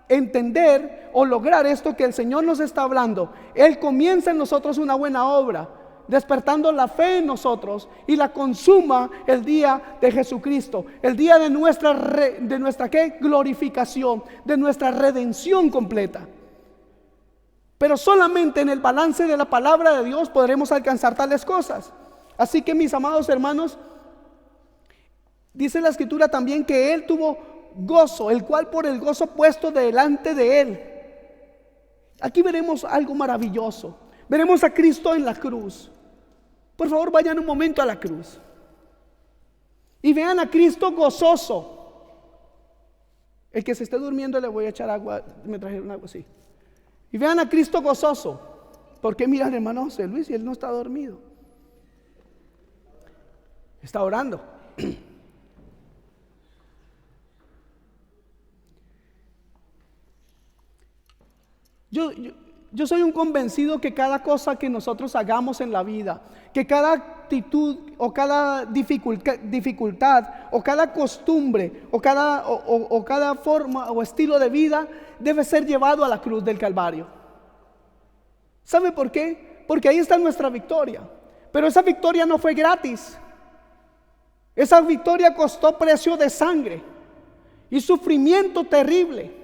entender o lograr esto que el Señor nos está hablando. Él comienza en nosotros una buena obra, despertando la fe en nosotros y la consuma el día de Jesucristo, el día de nuestra ¿qué? Glorificación, de nuestra redención completa. Pero solamente en el balance de la palabra de Dios podremos alcanzar tales cosas. Así que, mis amados hermanos, dice la Escritura también que Él tuvo gozo, el cual por el gozo puesto delante de Él. Aquí veremos algo maravilloso. Veremos a Cristo en la cruz. Por favor, vayan un momento a la cruz y vean a Cristo gozoso. El que se esté durmiendo le voy a echar agua. Me trajeron agua así. Y vean a Cristo gozoso. Porque miran, hermano José Luis, y él no está dormido, está orando. Yo soy un convencido que cada cosa que nosotros hagamos en la vida, que cada actitud o cada dificultad o cada costumbre o cada forma o estilo de vida debe ser llevado a la cruz del Calvario. ¿Sabe por qué? Porque ahí está nuestra victoria. Pero esa victoria no fue gratis. Esa victoria costó precio de sangre y sufrimiento terrible.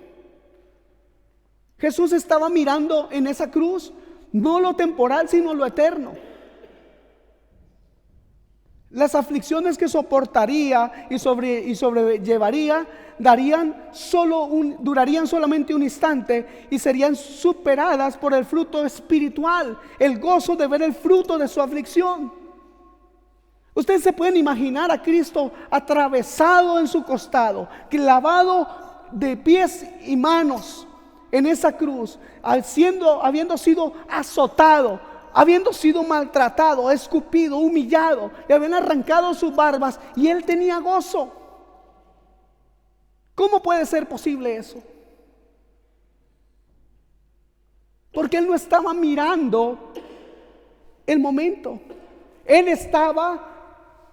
Jesús estaba mirando en esa cruz no lo temporal, sino lo eterno. Las aflicciones que soportaría y sobrellevaría durarían solamente un instante y serían superadas por el fruto espiritual, el gozo de ver el fruto de su aflicción. Ustedes se pueden imaginar a Cristo atravesado en su costado, clavado de pies y manos en esa cruz, habiendo sido azotado, habiendo sido maltratado, escupido, humillado, le habían arrancado sus barbas y él tenía gozo. ¿Cómo puede ser posible eso? Porque él no estaba mirando el momento. Él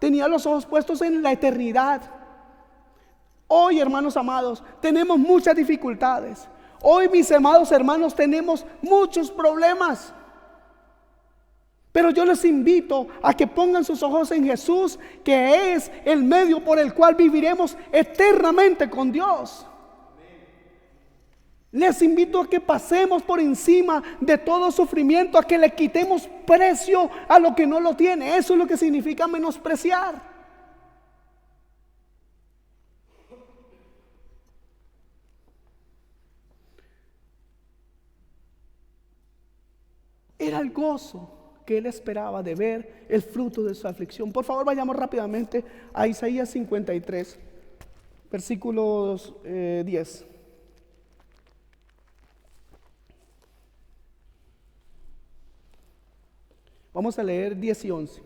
tenía los ojos puestos en la eternidad. Hoy, hermanos amados, tenemos muchas dificultades. Hoy, mis amados hermanos, tenemos muchos problemas. Pero yo les invito a que pongan sus ojos en Jesús, que es el medio por el cual viviremos eternamente con Dios. Les invito a que pasemos por encima de todo sufrimiento, a que le quitemos precio a lo que no lo tiene. Eso es lo que significa menospreciar. Era el gozo que él esperaba de ver el fruto de su aflicción. Por favor, vayamos rápidamente a Isaías 53, versículos 10. Vamos a leer 10 y 11.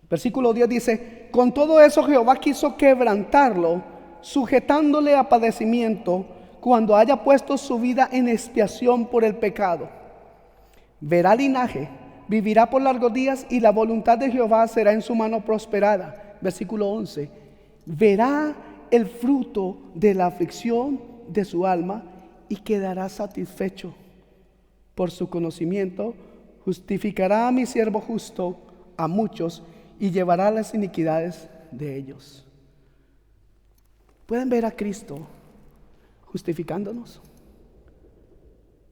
Versículo 10 dice: con todo eso Jehová quiso quebrantarlo, sujetándole a padecimiento, cuando haya puesto su vida en expiación por el pecado. Verá linaje, vivirá por largos días, y la voluntad de Jehová será en su mano prosperada. Versículo 11: verá el fruto de la aflicción de su alma y quedará satisfecho. Por su conocimiento justificará a mi siervo justo a muchos y llevará las iniquidades de ellos. ¿Pueden ver a Cristo justificándonos?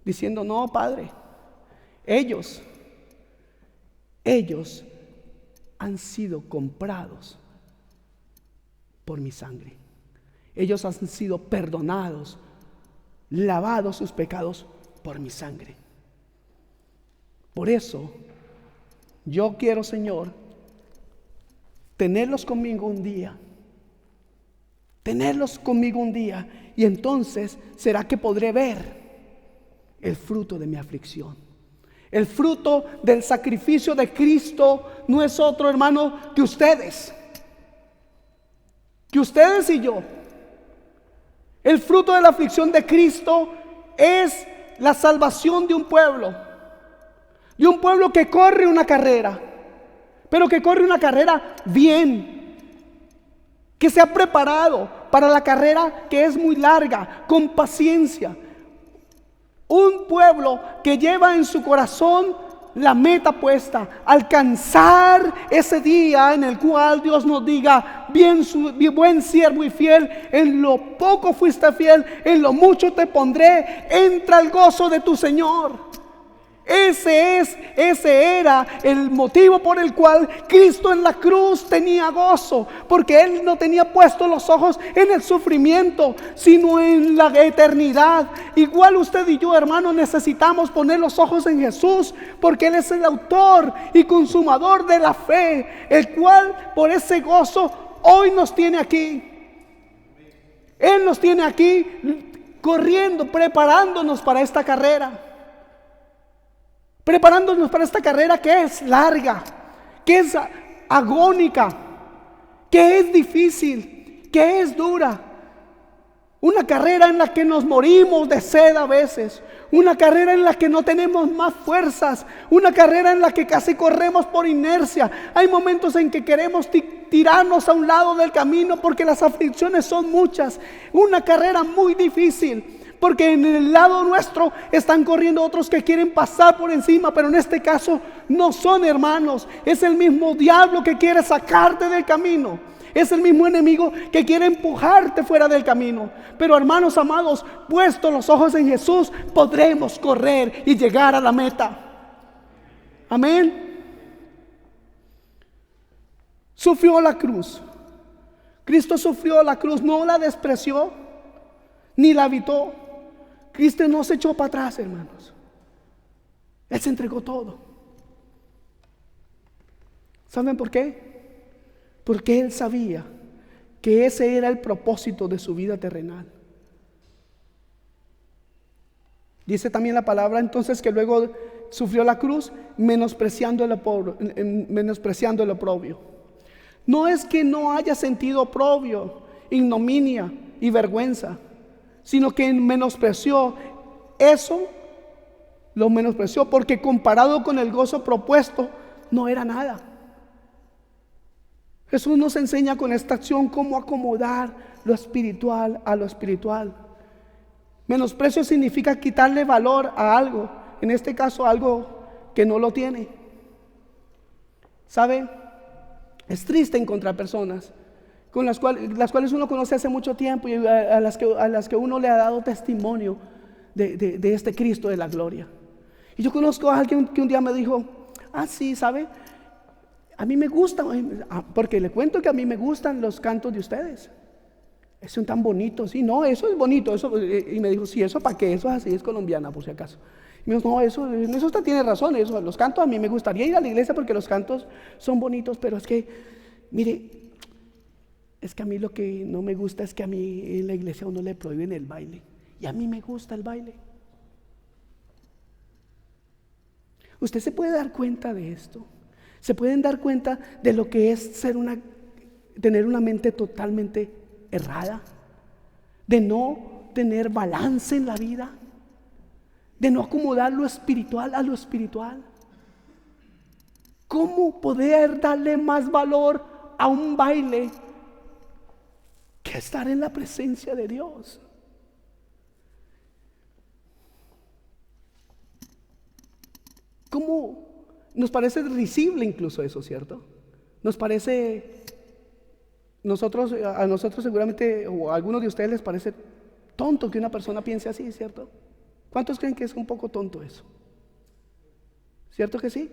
Diciendo: no, Padre, ellos han sido comprados por mi sangre. Ellos han sido perdonados, lavados sus pecados por mi sangre. Por eso yo quiero, Señor, tenerlos conmigo un día. Tenerlos conmigo un día. Y entonces será que podré ver el fruto de mi aflicción. El fruto del sacrificio de Cristo no es otro, hermano, que ustedes. Que ustedes y yo. El fruto de la aflicción de Cristo es la salvación de un pueblo que corre una carrera, pero que corre una carrera bien, que se ha preparado para la carrera que es muy larga, con paciencia. Un pueblo que lleva en su corazón la meta puesta, alcanzar ese día en el cual Dios nos diga: buen siervo y fiel, en lo poco fuiste fiel, en lo mucho te pondré, entra al gozo de tu Señor. Ese era el motivo por el cual Cristo en la cruz tenía gozo, porque Él no tenía puestos los ojos en el sufrimiento, sino en la eternidad. Igual usted y yo, hermanos, necesitamos poner los ojos en Jesús, porque Él es el autor y consumador de la fe, el cual por ese gozo hoy nos tiene aquí. Él nos tiene aquí corriendo, preparándonos para esta carrera. Preparándonos para esta carrera que es larga, que es agónica, que es difícil, que es dura. Una carrera en la que nos morimos de sed a veces. Una carrera en la que no tenemos más fuerzas. Una carrera en la que casi corremos por inercia. Hay momentos en que queremos tirarnos a un lado del camino porque las aflicciones son muchas. Una carrera muy difícil, porque en el lado nuestro están corriendo otros que quieren pasar por encima, pero en este caso no son hermanos. Es el mismo diablo que quiere sacarte del camino. Es el mismo enemigo que quiere empujarte fuera del camino. Pero hermanos amados, puestos los ojos en Jesús, podremos correr y llegar a la meta. Amén. Sufrió la cruz. Cristo sufrió la cruz, no la despreció ni la evitó. Cristo no se echó para atrás, hermanos. Él se entregó todo. ¿Saben por qué? Porque Él sabía que ese era el propósito de su vida terrenal. Dice también la palabra entonces que luego sufrió la cruz menospreciando el oprobio. No es que no haya sentido oprobio, ignominia y vergüenza, sino que menospreció eso, lo menospreció porque comparado con el gozo propuesto no era nada. Jesús nos enseña con esta acción cómo acomodar lo espiritual a lo espiritual. Menosprecio significa quitarle valor a algo, en este caso algo que no lo tiene. ¿Sabe? Es triste encontrar personas con las cuales uno conoce hace mucho tiempo y a las que uno le ha dado testimonio de este Cristo de la gloria. Y yo conozco a alguien que un día me dijo: sí, ¿sabe? A mí me gusta, porque le cuento que a mí me gustan los cantos de ustedes. Son tan bonitos. Sí, no, eso es bonito. Y me dijo: sí, ¿eso para qué? Eso es así, es colombiana, por si acaso. Y me dijo: no, eso usted tiene razón. Los cantos, a mí me gustaría ir a la iglesia porque los cantos son bonitos, pero es que, mire, es que a mí lo que no me gusta es que a mí en la iglesia a uno le prohíben el baile. Y a mí me gusta el baile. Usted se puede dar cuenta de esto. Se pueden dar cuenta de lo que es tener una mente totalmente errada, de no tener balance en la vida, de no acomodar lo espiritual a lo espiritual. ¿Cómo poder darle más valor a un baile que estar en la presencia de Dios? ¿Cómo nos parece risible incluso eso, cierto? Nos parece, a nosotros seguramente, o a algunos de ustedes les parece tonto que una persona piense así, ¿cierto? ¿Cuántos creen que es un poco tonto eso? ¿Cierto que sí?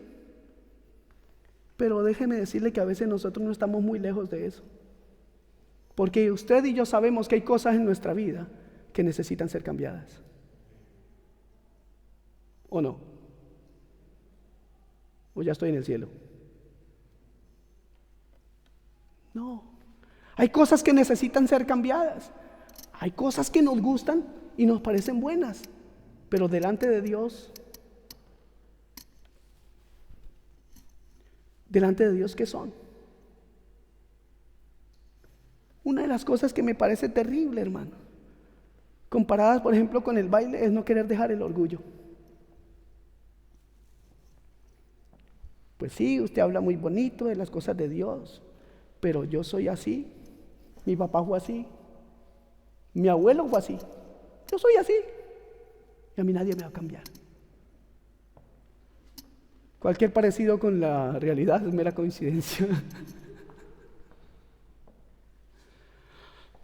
Pero déjeme decirle que a veces nosotros no estamos muy lejos de eso. Porque usted y yo sabemos que hay cosas en nuestra vida que necesitan ser cambiadas. ¿O no? ¿O ya estoy en el cielo? No. Hay cosas que necesitan ser cambiadas. Hay cosas que nos gustan y nos parecen buenas, pero delante de Dios, ¿qué son? Una de las cosas que me parece terrible, hermano, comparadas, por ejemplo, con el baile, es no querer dejar el orgullo. Pues sí, usted habla muy bonito de las cosas de Dios, pero yo soy así, mi papá fue así, mi abuelo fue así, yo soy así, y a mí nadie me va a cambiar. Cualquier parecido con la realidad es mera coincidencia.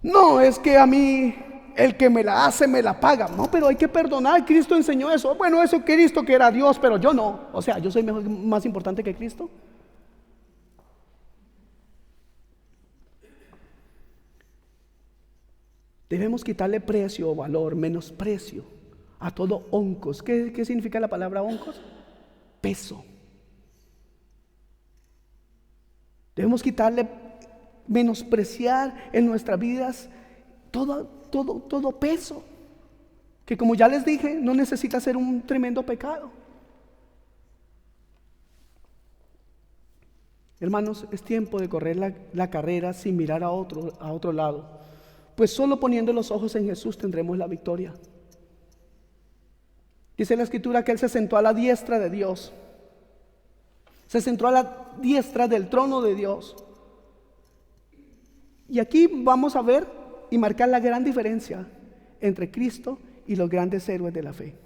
No, es que a mí el que me la hace me la paga. No, pero hay que perdonar. Cristo enseñó eso. Bueno, eso Cristo que era Dios, pero yo no. O sea, yo soy más importante que Cristo. Debemos quitarle precio o valor, menosprecio a todo oncos. ¿Qué significa la palabra oncos? Peso. Debemos quitarle, menospreciar en nuestras vidas todo peso, que como ya les dije, no necesita ser un tremendo pecado. Hermanos, es tiempo de correr la carrera sin mirar a otro lado, pues solo poniendo los ojos en Jesús tendremos la victoria. Dice la Escritura que Él se sentó a la diestra de Dios, se sentó a la diestra del trono de Dios. Y aquí vamos a ver y marcar la gran diferencia entre Cristo y los grandes héroes de la fe,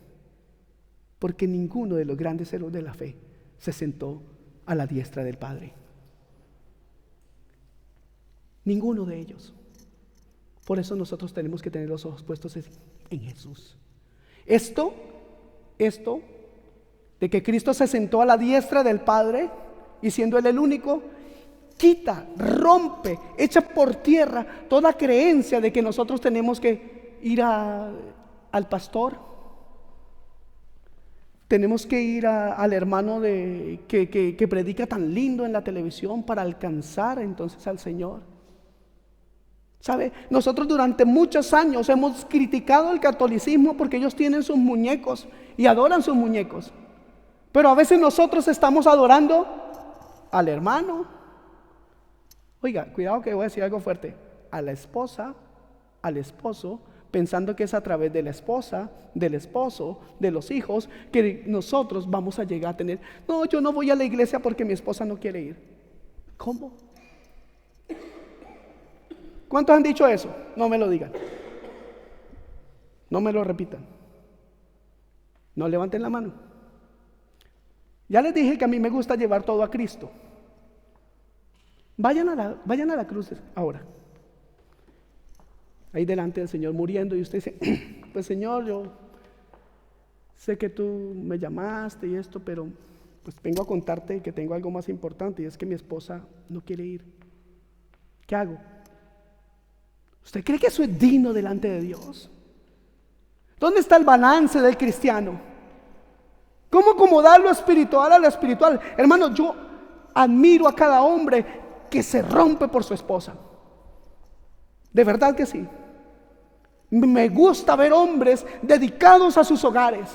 porque ninguno de los grandes héroes de la fe se sentó a la diestra del Padre. Ninguno de ellos. Por eso nosotros tenemos que tener los ojos puestos en Jesús. Esto de que Cristo se sentó a la diestra del Padre y siendo Él el único, quita, rompe, echa por tierra toda creencia de que nosotros tenemos que ir al pastor, tenemos que ir al hermano que predica tan lindo en la televisión para alcanzar entonces al Señor. ¿Sabe? Nosotros durante muchos años hemos criticado el catolicismo porque ellos tienen sus muñecos y adoran sus muñecos, pero a veces nosotros estamos adorando al hermano. Oiga, cuidado que voy a decir algo fuerte. A la esposa, al esposo, pensando que es a través de la esposa, del esposo, de los hijos, que nosotros vamos a llegar a tener. No, yo no voy a la iglesia porque mi esposa no quiere ir. ¿Cómo? ¿Cuántos han dicho eso? No me lo digan. No me lo repitan. No levanten la mano. Ya les dije que a mí me gusta llevar todo a Cristo. Vayan a la cruz ahora. Ahí delante del Señor muriendo y usted dice, pues Señor, yo sé que tú me llamaste y esto, pero pues vengo a contarte que tengo algo más importante y es que mi esposa no quiere ir. ¿Qué hago? ¿Usted cree que eso es digno delante de Dios? ¿Dónde está el balance del cristiano? ¿Cómo acomodar lo espiritual a lo espiritual? Hermano, yo admiro a cada hombre que se rompe por su esposa. De verdad que sí. Me gusta ver hombres dedicados a sus hogares.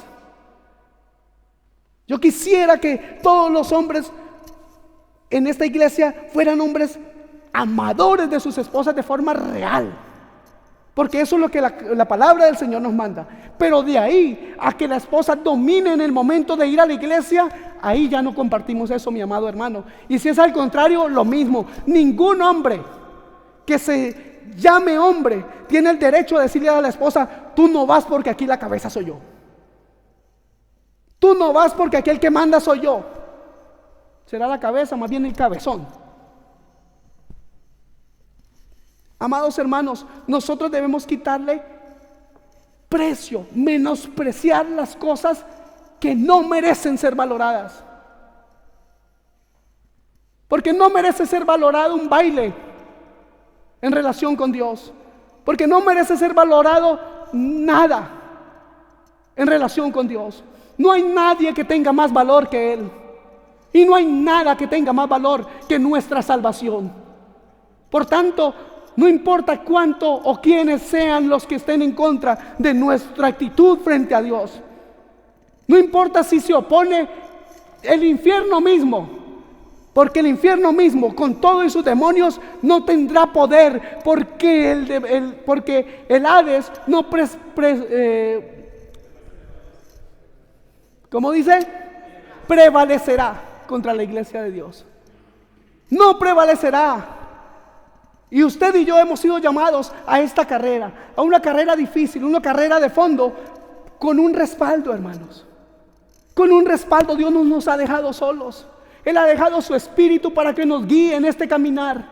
Yo quisiera que todos los hombres en esta iglesia fueran hombres amadores de sus esposas de forma real, porque eso es lo que la palabra del Señor nos manda. Pero de ahí a que la esposa domine en el momento de ir a la iglesia, ahí ya no compartimos eso, mi amado hermano. Y si es al contrario, lo mismo. Ningún hombre que se llame hombre tiene el derecho de decirle a la esposa, tú no vas porque aquí la cabeza soy yo, tú no vas porque aquí el que manda soy yo. Será la cabeza, más bien el cabezón. Amados hermanos, nosotros debemos quitarle precio, menospreciar las cosas que no merecen ser valoradas. Porque no merece ser valorado un baile en relación con Dios. Porque no merece ser valorado nada en relación con Dios. No hay nadie que tenga más valor que Él. Y no hay nada que tenga más valor que nuestra salvación. Por tanto, no importa cuánto o quiénes sean los que estén en contra de nuestra actitud frente a Dios. No importa si se opone el infierno mismo. Porque el infierno mismo, con todo y sus demonios, no tendrá poder, porque el Hades no ¿cómo dice? Prevalecerá contra la iglesia de Dios. No prevalecerá. Y usted y yo hemos sido llamados a esta carrera, a una carrera difícil, una carrera de fondo, con un respaldo, hermanos. Con un respaldo. Dios no nos ha dejado solos. Él ha dejado su Espíritu para que nos guíe en este caminar.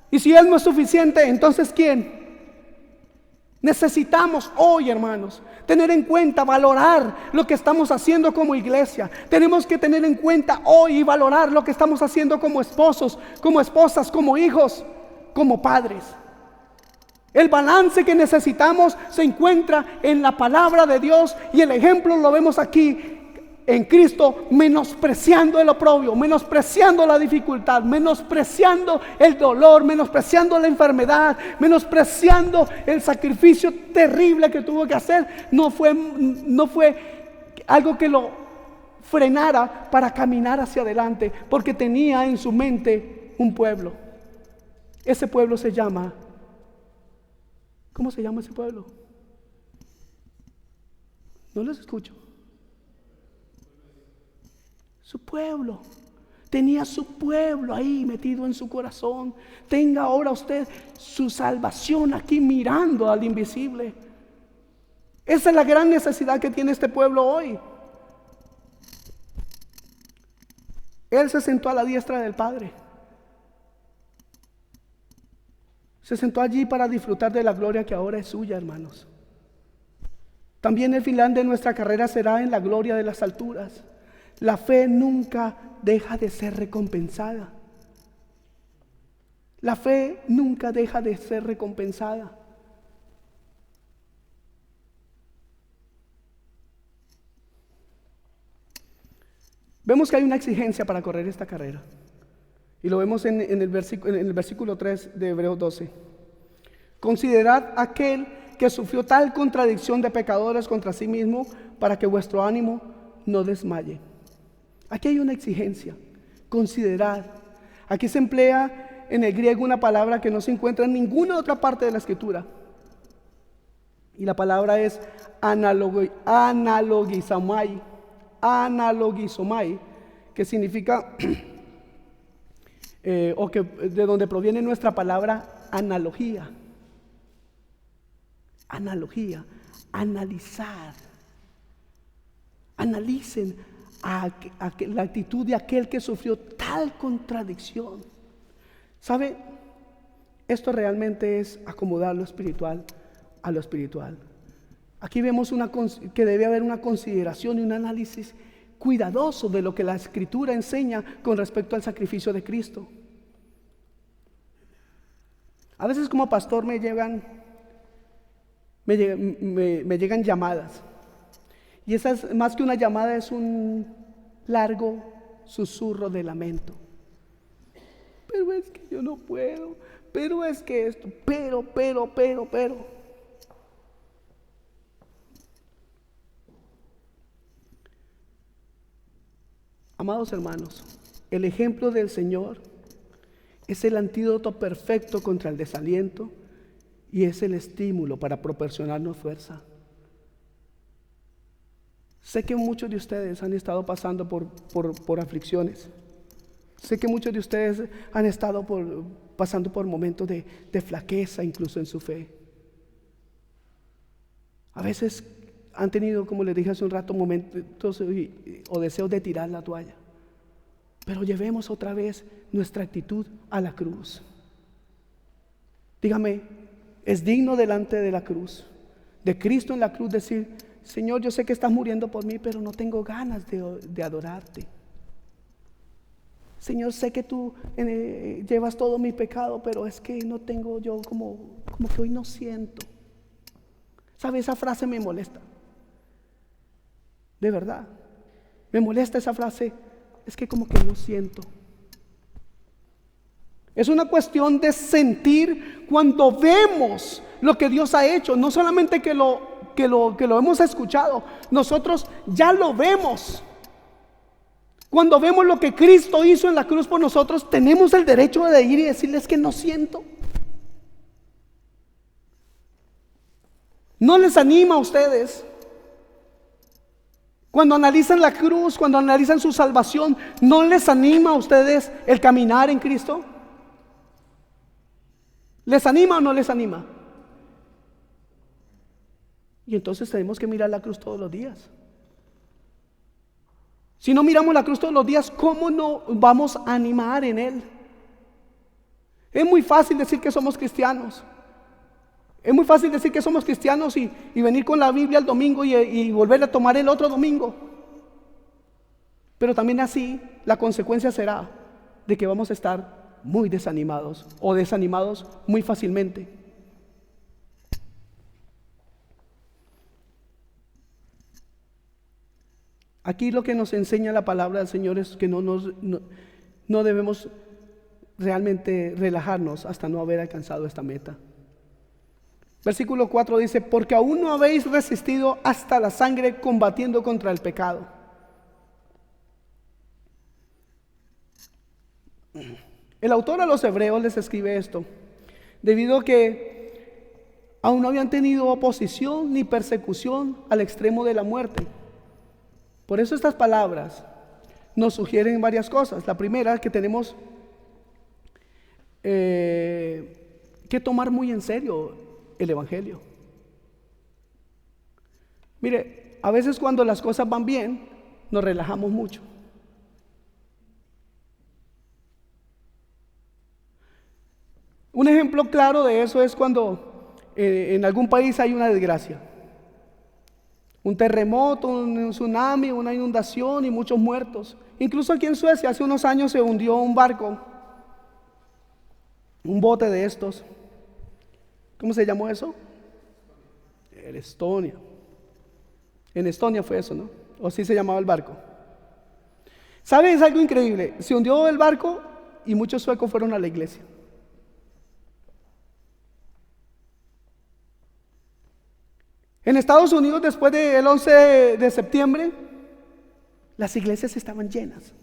Y si Él no es suficiente, entonces ¿quién? Necesitamos hoy, hermanos, tener en cuenta, valorar lo que estamos haciendo como iglesia. Tenemos que tener en cuenta hoy y valorar lo que estamos haciendo como esposos, como esposas, como hijos, como padres. El balance que necesitamos se encuentra en la palabra de Dios, y el ejemplo lo vemos aquí en Cristo, menospreciando el oprobio, menospreciando la dificultad, menospreciando el dolor, menospreciando la enfermedad, menospreciando el sacrificio terrible que tuvo que hacer. No fue algo que lo frenara para caminar hacia adelante, porque tenía en su mente un pueblo. Ese pueblo se llama, ¿cómo se llama ese pueblo? No les escucho. Su pueblo. Tenía su pueblo ahí metido en su corazón. Tenga ahora usted su salvación aquí mirando al invisible. Esa es la gran necesidad que tiene este pueblo hoy. Él se sentó a la diestra del Padre. Se sentó allí para disfrutar de la gloria que ahora es suya, hermanos. También el final de nuestra carrera será en la gloria de las alturas. La fe nunca deja de ser recompensada. La fe nunca deja de ser recompensada. Vemos que hay una exigencia para correr esta carrera. Y lo vemos en el versículo 3 de Hebreos 12. Considerad aquel que sufrió tal contradicción de pecadores contra sí mismo, para que vuestro ánimo no desmaye. Aquí hay una exigencia. Considerad. Aquí se emplea en el griego una palabra que no se encuentra en ninguna otra parte de la Escritura. Y la palabra es analogizomai. Analogizomai, que significa o que de donde proviene nuestra palabra analogía. Analogía, analizar. Analicen a la actitud de aquel que sufrió tal contradicción. ¿Sabe? Esto realmente es acomodar lo espiritual a lo espiritual. Aquí vemos que debe haber una consideración y un análisis cuidadoso de lo que la Escritura enseña con respecto al sacrificio de Cristo. A veces como pastor me llegan llamadas. Y esa es, más que una llamada, es un largo susurro de lamento. Pero es que yo no puedo, pero es que esto, pero. Amados hermanos, el ejemplo del Señor es el antídoto perfecto contra el desaliento y es el estímulo para proporcionarnos fuerza. Sé que muchos de ustedes han estado pasando por aflicciones. Sé que muchos de ustedes han estado pasando por momentos de flaqueza, incluso en su fe. A veces han tenido, como les dije hace un rato, momentos o deseos de tirar la toalla. Pero llevemos otra vez nuestra actitud a la cruz. Dígame, ¿es digno delante de la cruz, de Cristo en la cruz, decir: Señor, yo sé que estás muriendo por mí, pero no tengo ganas de adorarte? Señor, sé que tú llevas todo mi pecado, pero es que no tengo, yo como que hoy no siento. ¿Sabe? Esa frase me molesta. De verdad, me molesta esa frase. Es que como que no siento. Es una cuestión de sentir cuando vemos lo que Dios ha hecho. No solamente que lo hemos escuchado, nosotros ya lo vemos. Cuando vemos lo que Cristo hizo en la cruz por nosotros, tenemos el derecho de ir y decirles que no siento. ¿No les anima a ustedes? Cuando analizan la cruz, cuando analizan su salvación, ¿no les anima a ustedes el caminar en Cristo? ¿Les anima o no les anima? Y entonces tenemos que mirar la cruz todos los días. Si no miramos la cruz todos los días, ¿cómo no vamos a animar en Él? Es muy fácil decir que somos cristianos. Es muy fácil decir que somos cristianos y venir con la Biblia el domingo y volver a tomar el otro domingo. Pero también así la consecuencia será de que vamos a estar muy desanimados o desanimados muy fácilmente. Aquí lo que nos enseña la palabra del Señor es que no debemos realmente relajarnos hasta no haber alcanzado esta meta. Versículo 4 dice: porque aún no habéis resistido hasta la sangre combatiendo contra el pecado. El autor a los hebreos les escribe esto debido a que aún no habían tenido oposición ni persecución al extremo de la muerte. Por eso estas palabras nos sugieren varias cosas. La primera, que tenemos que tomar muy en serio el Evangelio. Mire, a veces cuando las cosas van bien, nos relajamos mucho. Un ejemplo claro de eso es cuando en algún país hay una desgracia. Un terremoto, un tsunami, una inundación y muchos muertos. Incluso aquí en Suecia hace unos años se hundió un barco, un bote de estos. ¿Cómo se llamó eso? El Estonia. En Estonia fue eso, ¿no? O sí se llamaba el barco. ¿Saben? Es algo increíble. Se hundió el barco y muchos suecos fueron a la iglesia. En Estados Unidos, después del 11 de septiembre, las iglesias estaban llenas.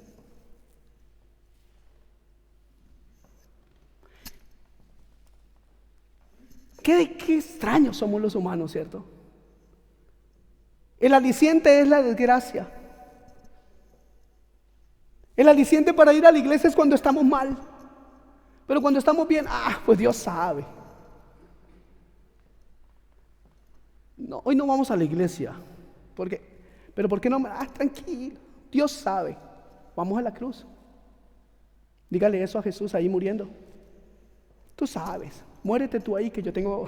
Qué extraños somos los humanos, ¿cierto? El aliciente es la desgracia. El aliciente para ir a la iglesia es cuando estamos mal. Pero cuando estamos bien, pues Dios sabe. No, hoy no vamos a la iglesia. ¿Pero por qué no? Tranquilo, Dios sabe. Vamos a la cruz. Dígale eso a Jesús ahí muriendo. Tú sabes. Muérete tú ahí, que yo tengo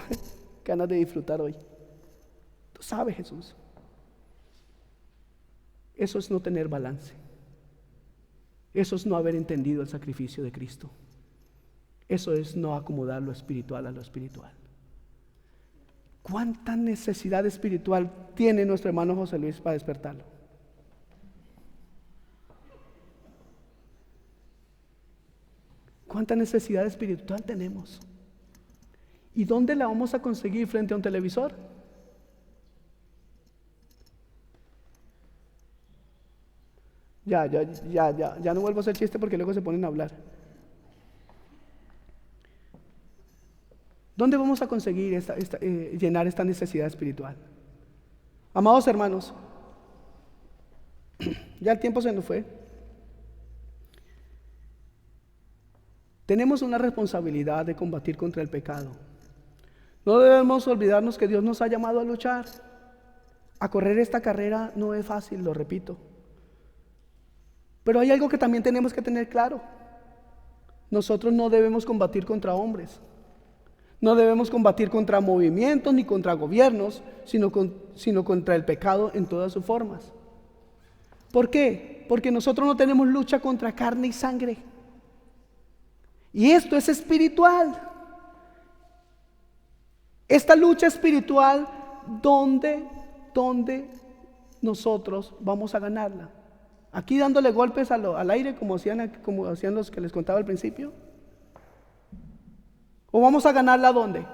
ganas de disfrutar hoy. Tú sabes, Jesús. Eso es no tener balance. Eso es no haber entendido el sacrificio de Cristo. Eso es no acomodar lo espiritual a lo espiritual. ¿Cuánta necesidad espiritual tiene nuestro hermano José Luis para despertarlo? ¿Cuánta necesidad espiritual tenemos? ¿Y dónde la vamos a conseguir frente a un televisor? Ya no vuelvo a hacer chiste porque luego se ponen a hablar. ¿Dónde vamos a conseguir llenar esta necesidad espiritual? Amados hermanos, ya el tiempo se nos fue. Tenemos una responsabilidad de combatir contra el pecado. No debemos olvidarnos que Dios nos ha llamado a luchar. A correr esta carrera no es fácil, lo repito. Pero hay algo que también tenemos que tener claro. Nosotros no debemos combatir contra hombres. No debemos combatir contra movimientos ni contra gobiernos, sino contra el pecado en todas sus formas. ¿Por qué? Porque nosotros no tenemos lucha contra carne y sangre. Y esto es espiritual. Esta lucha espiritual, ¿dónde nosotros vamos a ganarla? Aquí dándole golpes al aire como hacían los que les contaba al principio. ¿O vamos a ganarla dónde?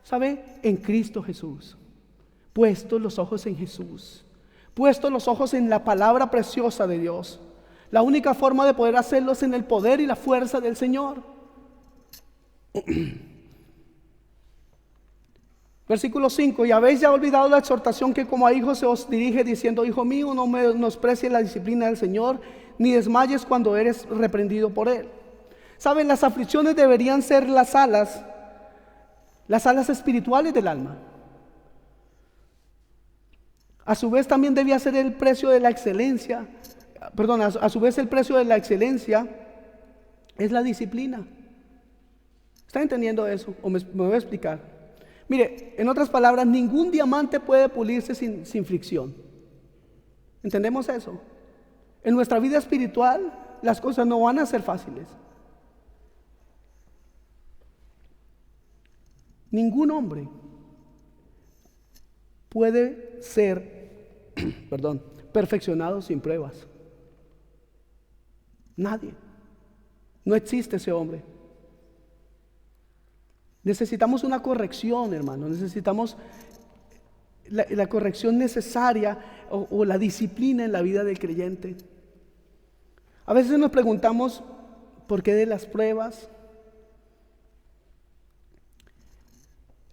¿Sabe? En Cristo Jesús. Puestos los ojos en Jesús. Puestos los ojos en la palabra preciosa de Dios. La única forma de poder hacerlo es en el poder y la fuerza del Señor. Versículo 5: y habéis ya olvidado la exhortación que como a hijos se os dirige, diciendo: hijo mío, no menosprecies la disciplina del Señor, ni desmayes cuando eres reprendido por Él. Saben, las aflicciones deberían ser las alas espirituales del alma. A su vez también debía ser el precio de la excelencia. A su vez el precio de la excelencia es la disciplina. ¿Están entendiendo eso? ¿O me voy a explicar? Mire, en otras palabras, ningún diamante puede pulirse sin fricción. ¿Entendemos eso? En nuestra vida espiritual las cosas no van a ser fáciles. Ningún hombre puede ser perfeccionado sin pruebas. Nadie. No existe ese hombre. Necesitamos una corrección, hermano. Necesitamos la corrección necesaria o la disciplina en la vida del creyente. A veces nos preguntamos por qué de las pruebas,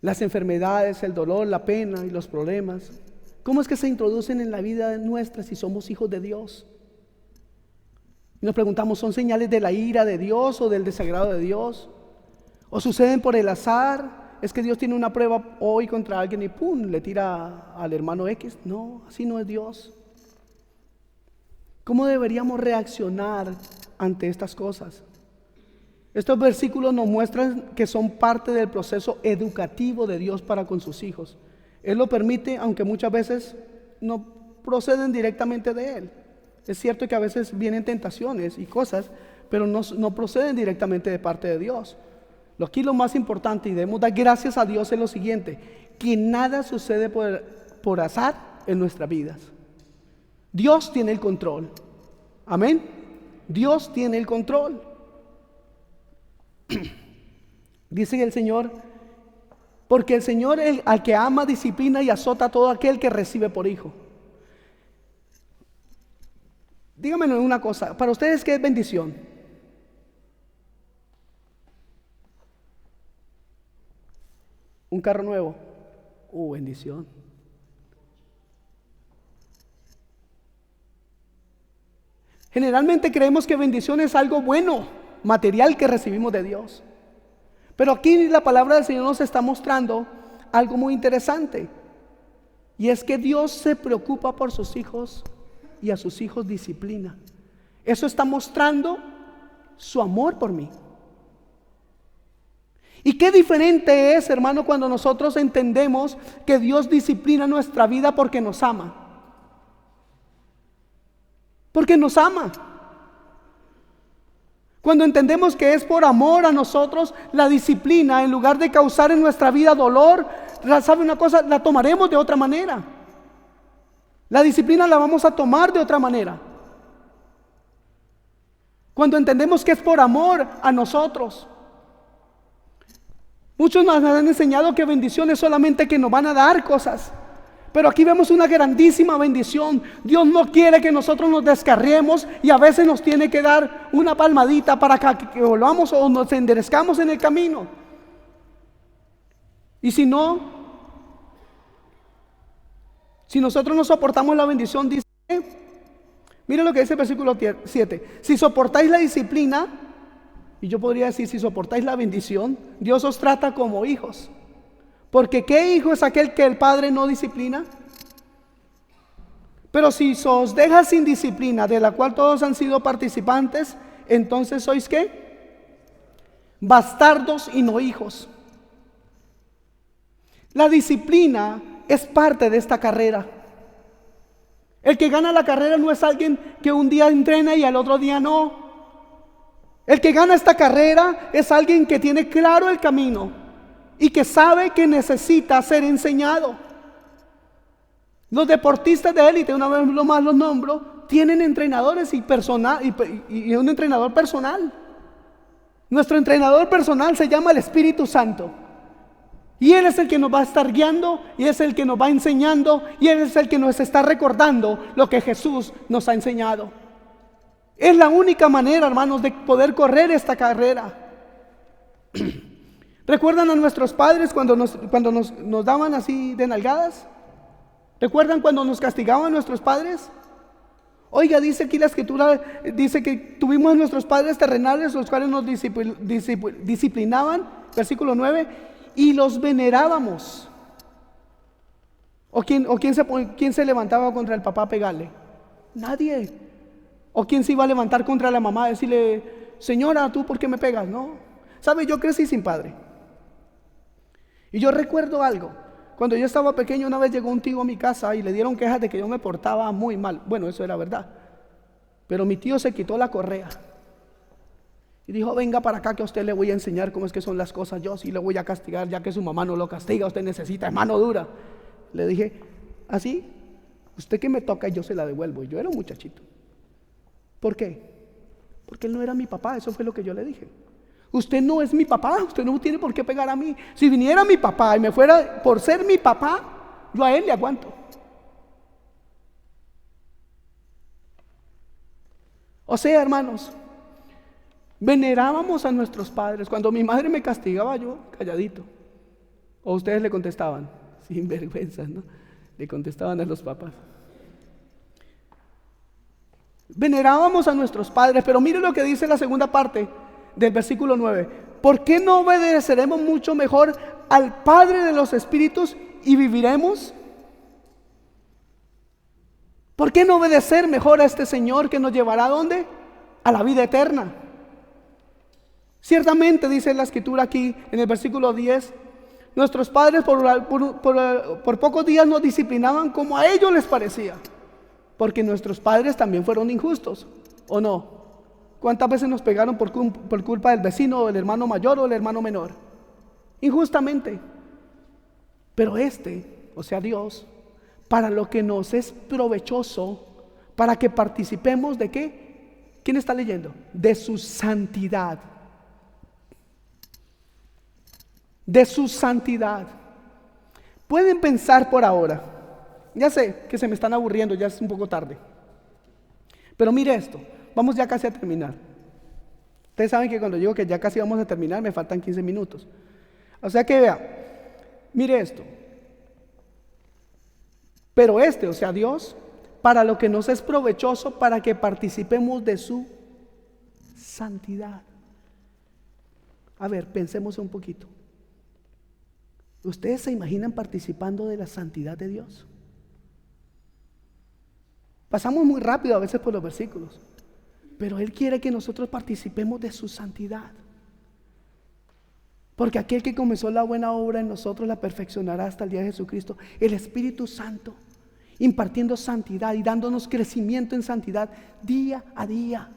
las enfermedades, el dolor, la pena y los problemas. ¿Cómo es que se introducen en la vida nuestra si somos hijos de Dios? Y nos preguntamos, ¿son señales de la ira de Dios o del desagrado de Dios? ¿O suceden por el azar? ¿Es que Dios tiene una prueba hoy contra alguien y ¡pum!, le tira al hermano X? No, así no es Dios. ¿Cómo deberíamos reaccionar ante estas cosas? Estos versículos nos muestran que son parte del proceso educativo de Dios para con sus hijos. Él lo permite, aunque muchas veces no proceden directamente de Él. Es cierto que a veces vienen tentaciones y cosas, pero no proceden directamente de parte de Dios. Aquí lo más importante, y debemos dar gracias a Dios, es lo siguiente: que nada sucede por azar en nuestras vidas. Dios tiene el control. Amén. Dios tiene el control. Dice el Señor: porque el Señor, al que ama, disciplina y azota a todo aquel que recibe por hijo. Díganme una cosa, para ustedes, ¿qué es bendición? Un carro nuevo. Bendición. Generalmente creemos que bendición es algo bueno, material que recibimos de Dios. Pero aquí la palabra del Señor nos está mostrando algo muy interesante. Y es que Dios se preocupa por sus hijos y a sus hijos disciplina. Eso está mostrando su amor por mí. Y qué diferente es, hermano, cuando nosotros entendemos que Dios disciplina nuestra vida porque nos ama. Porque nos ama. Cuando entendemos que es por amor a nosotros, la disciplina, en lugar de causar en nuestra vida dolor, ¿sabe una cosa? La tomaremos de otra manera. La disciplina la vamos a tomar de otra manera. Cuando entendemos que es por amor a nosotros. Muchos nos han enseñado que bendición es solamente que nos van a dar cosas. Pero aquí vemos una grandísima bendición. Dios no quiere que nosotros nos descarriemos y a veces nos tiene que dar una palmadita para que volvamos o nos enderezcamos en el camino. Y si nosotros no soportamos la bendición, dice, mire lo que dice el versículo 7. Si soportáis la disciplina, y yo podría decir, si soportáis la bendición, Dios os trata como hijos. Porque ¿qué hijo es aquel que el padre no disciplina? Pero si os deja sin disciplina, de la cual todos han sido participantes, entonces sois ¿qué? Bastardos y no hijos. La disciplina es parte de esta carrera. El que gana la carrera no es alguien que un día entrena y al otro día no. El que gana esta carrera es alguien que tiene claro el camino y que sabe que necesita ser enseñado. Los deportistas de élite, una vez más los nombro, tienen entrenadores y un entrenador personal. Nuestro entrenador personal se llama el Espíritu Santo. Y Él es el que nos va a estar guiando, y es el que nos va enseñando, y Él es el que nos está recordando lo que Jesús nos ha enseñado. Es la única manera, hermanos, de poder correr esta carrera. ¿Recuerdan a nuestros padres cuando nos daban así de nalgadas? ¿Recuerdan cuando nos castigaban nuestros padres? Oiga, dice aquí la escritura, dice que tuvimos a nuestros padres terrenales, los cuales nos disciplinaban, versículo 9, y los venerábamos. ¿O quién se levantaba contra el papá a pegarle? Nadie. ¿O quién se iba a levantar contra la mamá a decirle, señora, ¿tú por qué me pegas? No. ¿Sabe? Yo crecí sin padre. Y yo recuerdo algo. Cuando yo estaba pequeño, una vez llegó un tío a mi casa y le dieron quejas de que yo me portaba muy mal. Bueno, eso era verdad. Pero mi tío se quitó la correa y dijo, venga para acá que a usted le voy a enseñar cómo es que son las cosas. Yo sí le voy a castigar, ya que su mamá no lo castiga, usted necesita mano dura. Le dije, así, usted que me toca y yo se la devuelvo. Y yo era un muchachito. ¿Por qué? Porque él no era mi papá, eso fue lo que yo le dije. Usted no es mi papá, usted no tiene por qué pegar a mí. Si viniera mi papá y me fuera por ser mi papá, yo a él le aguanto. O sea, hermanos, venerábamos a nuestros padres. Cuando mi madre me castigaba, yo calladito. O ustedes le contestaban, sin vergüenza, ¿no? Le contestaban a los papás. Venerábamos a nuestros padres, pero mire lo que dice la segunda parte del versículo 9. ¿Por qué no obedeceremos mucho mejor al Padre de los Espíritus y viviremos? ¿Por qué no obedecer mejor a este Señor que nos llevará a dónde? A la vida eterna. Ciertamente dice la escritura aquí en el versículo 10, nuestros padres por pocos días nos disciplinaban como a ellos les parecía, porque nuestros padres también fueron injustos, ¿o no? ¿Cuántas veces nos pegaron por culpa del vecino, o del hermano mayor o del hermano menor? Injustamente. Pero o sea Dios, para lo que nos es provechoso, para que participemos de ¿qué? ¿Quién está leyendo? De su santidad. De su santidad. Pueden pensar por ahora. Ya sé que se me están aburriendo, ya es un poco tarde. Pero mire esto. Vamos ya casi a terminar. Ustedes saben que cuando digo que ya casi vamos a terminar, me faltan 15 minutos. O sea que vea, mire esto. Pero o sea Dios, para lo que nos es provechoso, para que participemos de su santidad. A ver, pensemos un poquito. ¿Ustedes se imaginan participando de la santidad de Dios? Pasamos muy rápido a veces por los versículos. Pero Él quiere que nosotros participemos de su santidad. Porque aquel que comenzó la buena obra en nosotros la perfeccionará hasta el día de Jesucristo. El Espíritu Santo, impartiendo santidad y dándonos crecimiento en santidad día a día.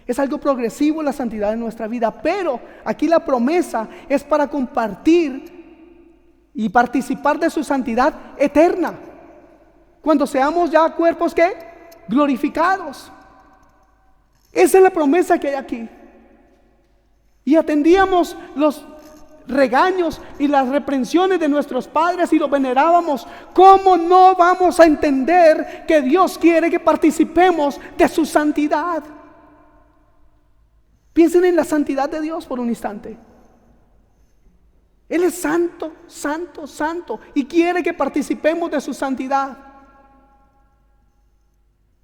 Es algo progresivo la santidad en nuestra vida. Pero aquí la promesa es para compartir y participar de su santidad eterna. Cuando seamos ya cuerpos ¿qué? Glorificados. Esa es la promesa que hay aquí. Y atendíamos los regaños y las reprensiones de nuestros padres y los venerábamos. ¿Cómo no vamos a entender que Dios quiere que participemos de su santidad? Piensen en la santidad de Dios por un instante. Él es santo, santo, santo y quiere que participemos de su santidad.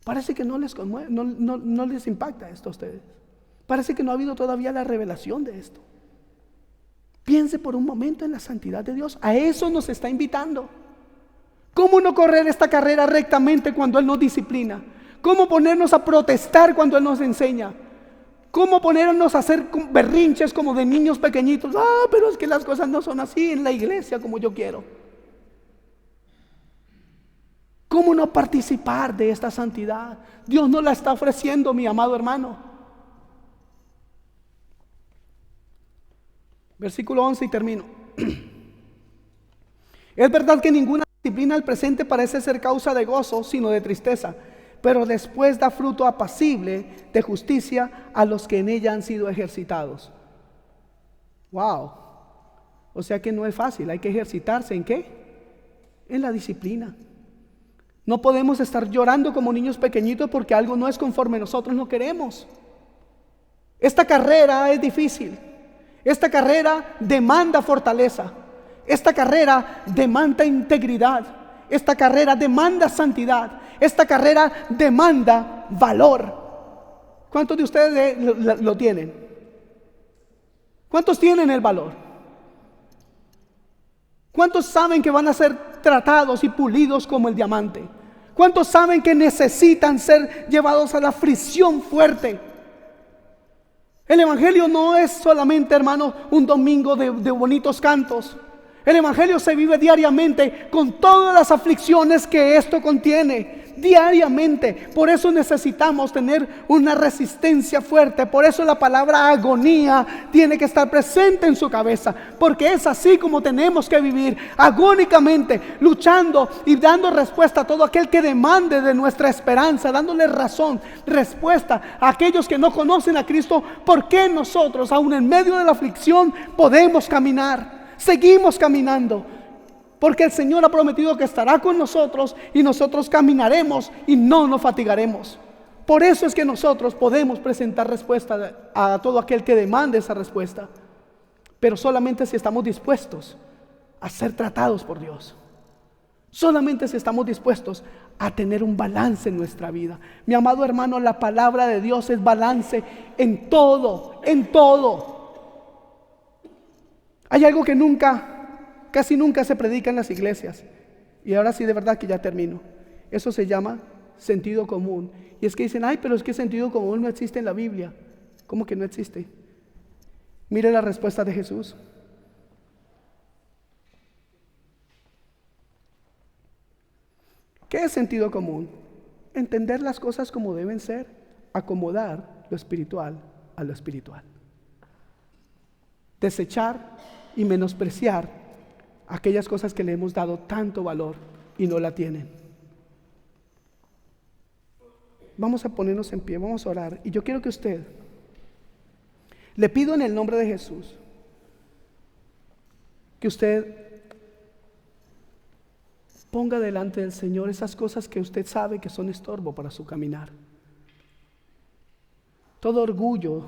Parece que no les conmueve, no les impacta esto a ustedes. Parece que no ha habido todavía la revelación de esto. Piense por un momento en la santidad de Dios. A eso nos está invitando. ¿Cómo no correr esta carrera rectamente cuando Él nos disciplina? ¿Cómo ponernos a protestar cuando Él nos enseña? ¿Cómo ponernos a hacer berrinches como de niños pequeñitos? Pero es que las cosas no son así en la iglesia como yo quiero. ¿Cómo no participar de esta santidad? Dios nos la está ofreciendo, mi amado hermano. Versículo 11 y termino. Es verdad que ninguna disciplina al presente parece ser causa de gozo, sino de tristeza, pero después da fruto apacible de justicia a los que en ella han sido ejercitados. Wow. O sea que no es fácil, hay que ejercitarse ¿en qué? En la disciplina. No podemos estar llorando como niños pequeñitos porque algo no es conforme nosotros no queremos. Esta carrera es difícil. Esta carrera demanda fortaleza. Esta carrera demanda integridad. Esta carrera demanda santidad. Esta carrera demanda valor. ¿Cuántos de ustedes lo tienen? ¿Cuántos tienen el valor? ¿Cuántos saben que van a ser tratados y pulidos como el diamante? ¿Cuántos saben que necesitan ser llevados a la fricción fuerte? El evangelio no es solamente, hermano, un domingo de bonitos cantos. El evangelio se vive diariamente con todas las aflicciones que esto contiene. Diariamente. Por eso necesitamos tener una resistencia fuerte. Por eso la palabra agonía tiene que estar presente en su cabeza, porque es así como tenemos que vivir, agónicamente, luchando y dando respuesta a todo aquel que demande de nuestra esperanza, dándole razón, respuesta a aquellos que no conocen a Cristo. ¿Por qué nosotros, aún en medio de la aflicción, podemos caminar? Seguimos caminando, porque el Señor ha prometido que estará con nosotros y nosotros caminaremos y no nos fatigaremos. Por eso es que nosotros podemos presentar respuesta a todo aquel que demande esa respuesta, pero solamente si estamos dispuestos a ser tratados por Dios. Solamente si estamos dispuestos a tener un balance en nuestra vida. Mi amado hermano, la palabra de Dios es balance en todo, en todo. Hay algo que casi nunca se predica en las iglesias. Y ahora sí, de verdad que ya termino. Eso se llama sentido común. Y es que dicen, ay, pero es que sentido común no existe en la Biblia. ¿Cómo que no existe? Mire la respuesta de Jesús. ¿Qué es sentido común? Entender las cosas como deben ser, acomodar lo espiritual a lo espiritual. Desechar y menospreciar aquellas cosas que le hemos dado tanto valor y no la tienen. Vamos a ponernos en pie, vamos a orar. Y yo quiero que usted, le pido en el nombre de Jesús, que usted ponga delante del Señor esas cosas que usted sabe que son estorbo para su caminar. Todo orgullo,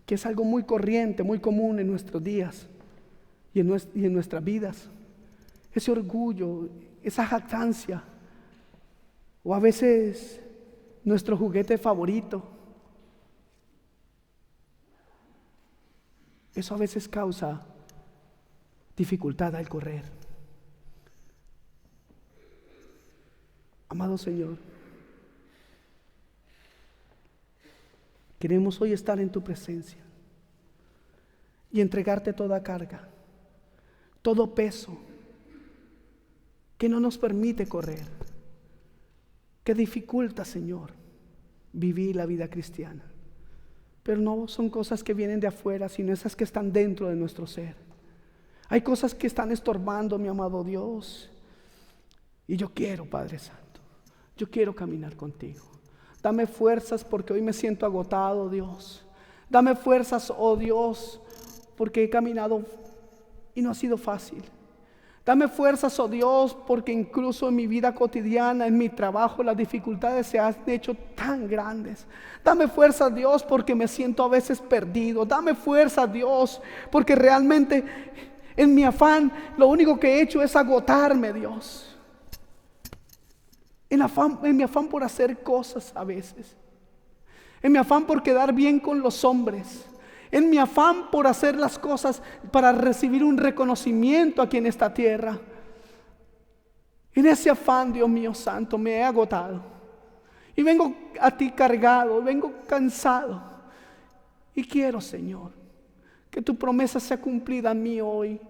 que es algo muy corriente, muy común en nuestros días y en nuestras vidas. Ese orgullo, esa jactancia, o a veces nuestro juguete favorito. Eso a veces causa dificultad al correr. Amado Señor, queremos hoy estar en tu presencia y entregarte toda carga, todo peso que no nos permite correr, que dificulta, Señor, vivir la vida cristiana. Pero no son cosas que vienen de afuera, sino esas que están dentro de nuestro ser. Hay cosas que están estorbando, mi amado Dios. Y yo quiero, Padre Santo, yo quiero caminar contigo. Dame fuerzas porque hoy me siento agotado, Dios. Dame fuerzas, oh Dios, porque he caminado y no ha sido fácil. Dame fuerzas, oh Dios, porque incluso en mi vida cotidiana, en mi trabajo, las dificultades se han hecho tan grandes. Dame fuerzas, Dios, porque me siento a veces perdido. Dame fuerzas, Dios, porque realmente en mi afán lo único que he hecho es agotarme, Dios. En mi afán por hacer cosas a veces. En mi afán por quedar bien con los hombres. En mi afán por hacer las cosas para recibir un reconocimiento aquí en esta tierra. En ese afán, Dios mío santo, me he agotado. Y vengo a ti cargado, vengo cansado. Y quiero, Señor, que tu promesa sea cumplida en mí hoy.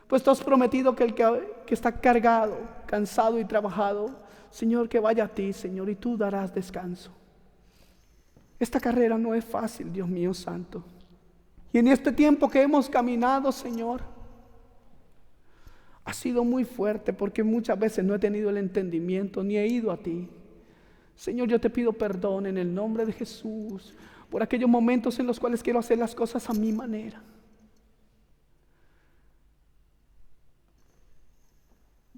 Pues tú has prometido que el que está cargado, cansado y trabajado, Señor, que vaya a ti, Señor, y tú darás descanso. Esta carrera no es fácil, Dios mío santo. Y en este tiempo que hemos caminado, Señor, ha sido muy fuerte porque muchas veces no he tenido el entendimiento ni he ido a ti. Señor, yo te pido perdón en el nombre de Jesús por aquellos momentos en los cuales quiero hacer las cosas a mi manera.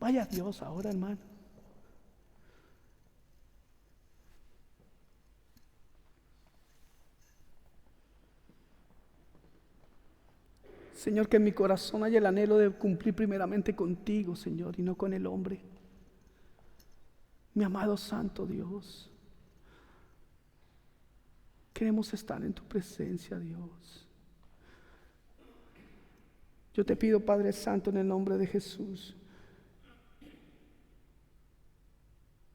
Vaya a Dios ahora, hermano. Señor, que en mi corazón haya el anhelo de cumplir primeramente contigo, Señor, y no con el hombre. Mi amado Santo Dios, queremos estar en tu presencia, Dios. Yo te pido, Padre Santo, en el nombre de Jesús,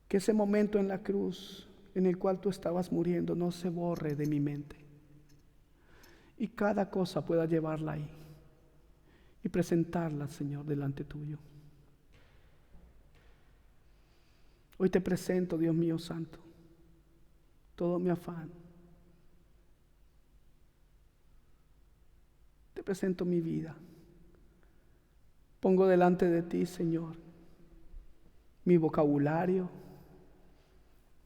que ese momento en la cruz en el cual tú estabas muriendo no se borre de mi mente, y cada cosa pueda llevarla ahí y presentarla, Señor, delante tuyo. Hoy te presento, Dios mío santo, todo mi afán. Te presento mi vida. Pongo delante de ti, Señor, mi vocabulario,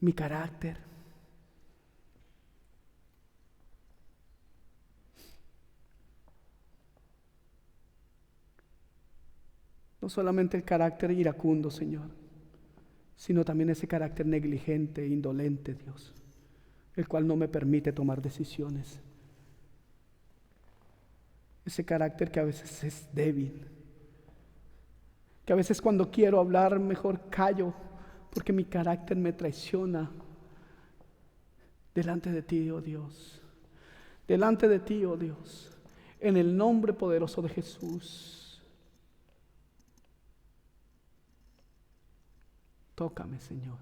mi carácter. No solamente el carácter iracundo, Señor, sino también ese carácter negligente e indolente, Dios, el cual no me permite tomar decisiones. Ese carácter que a veces es débil, que a veces cuando quiero hablar mejor callo, porque mi carácter me traiciona. Delante de ti, oh Dios, delante de ti, oh Dios, en el nombre poderoso de Jesús. Tócame, Señor.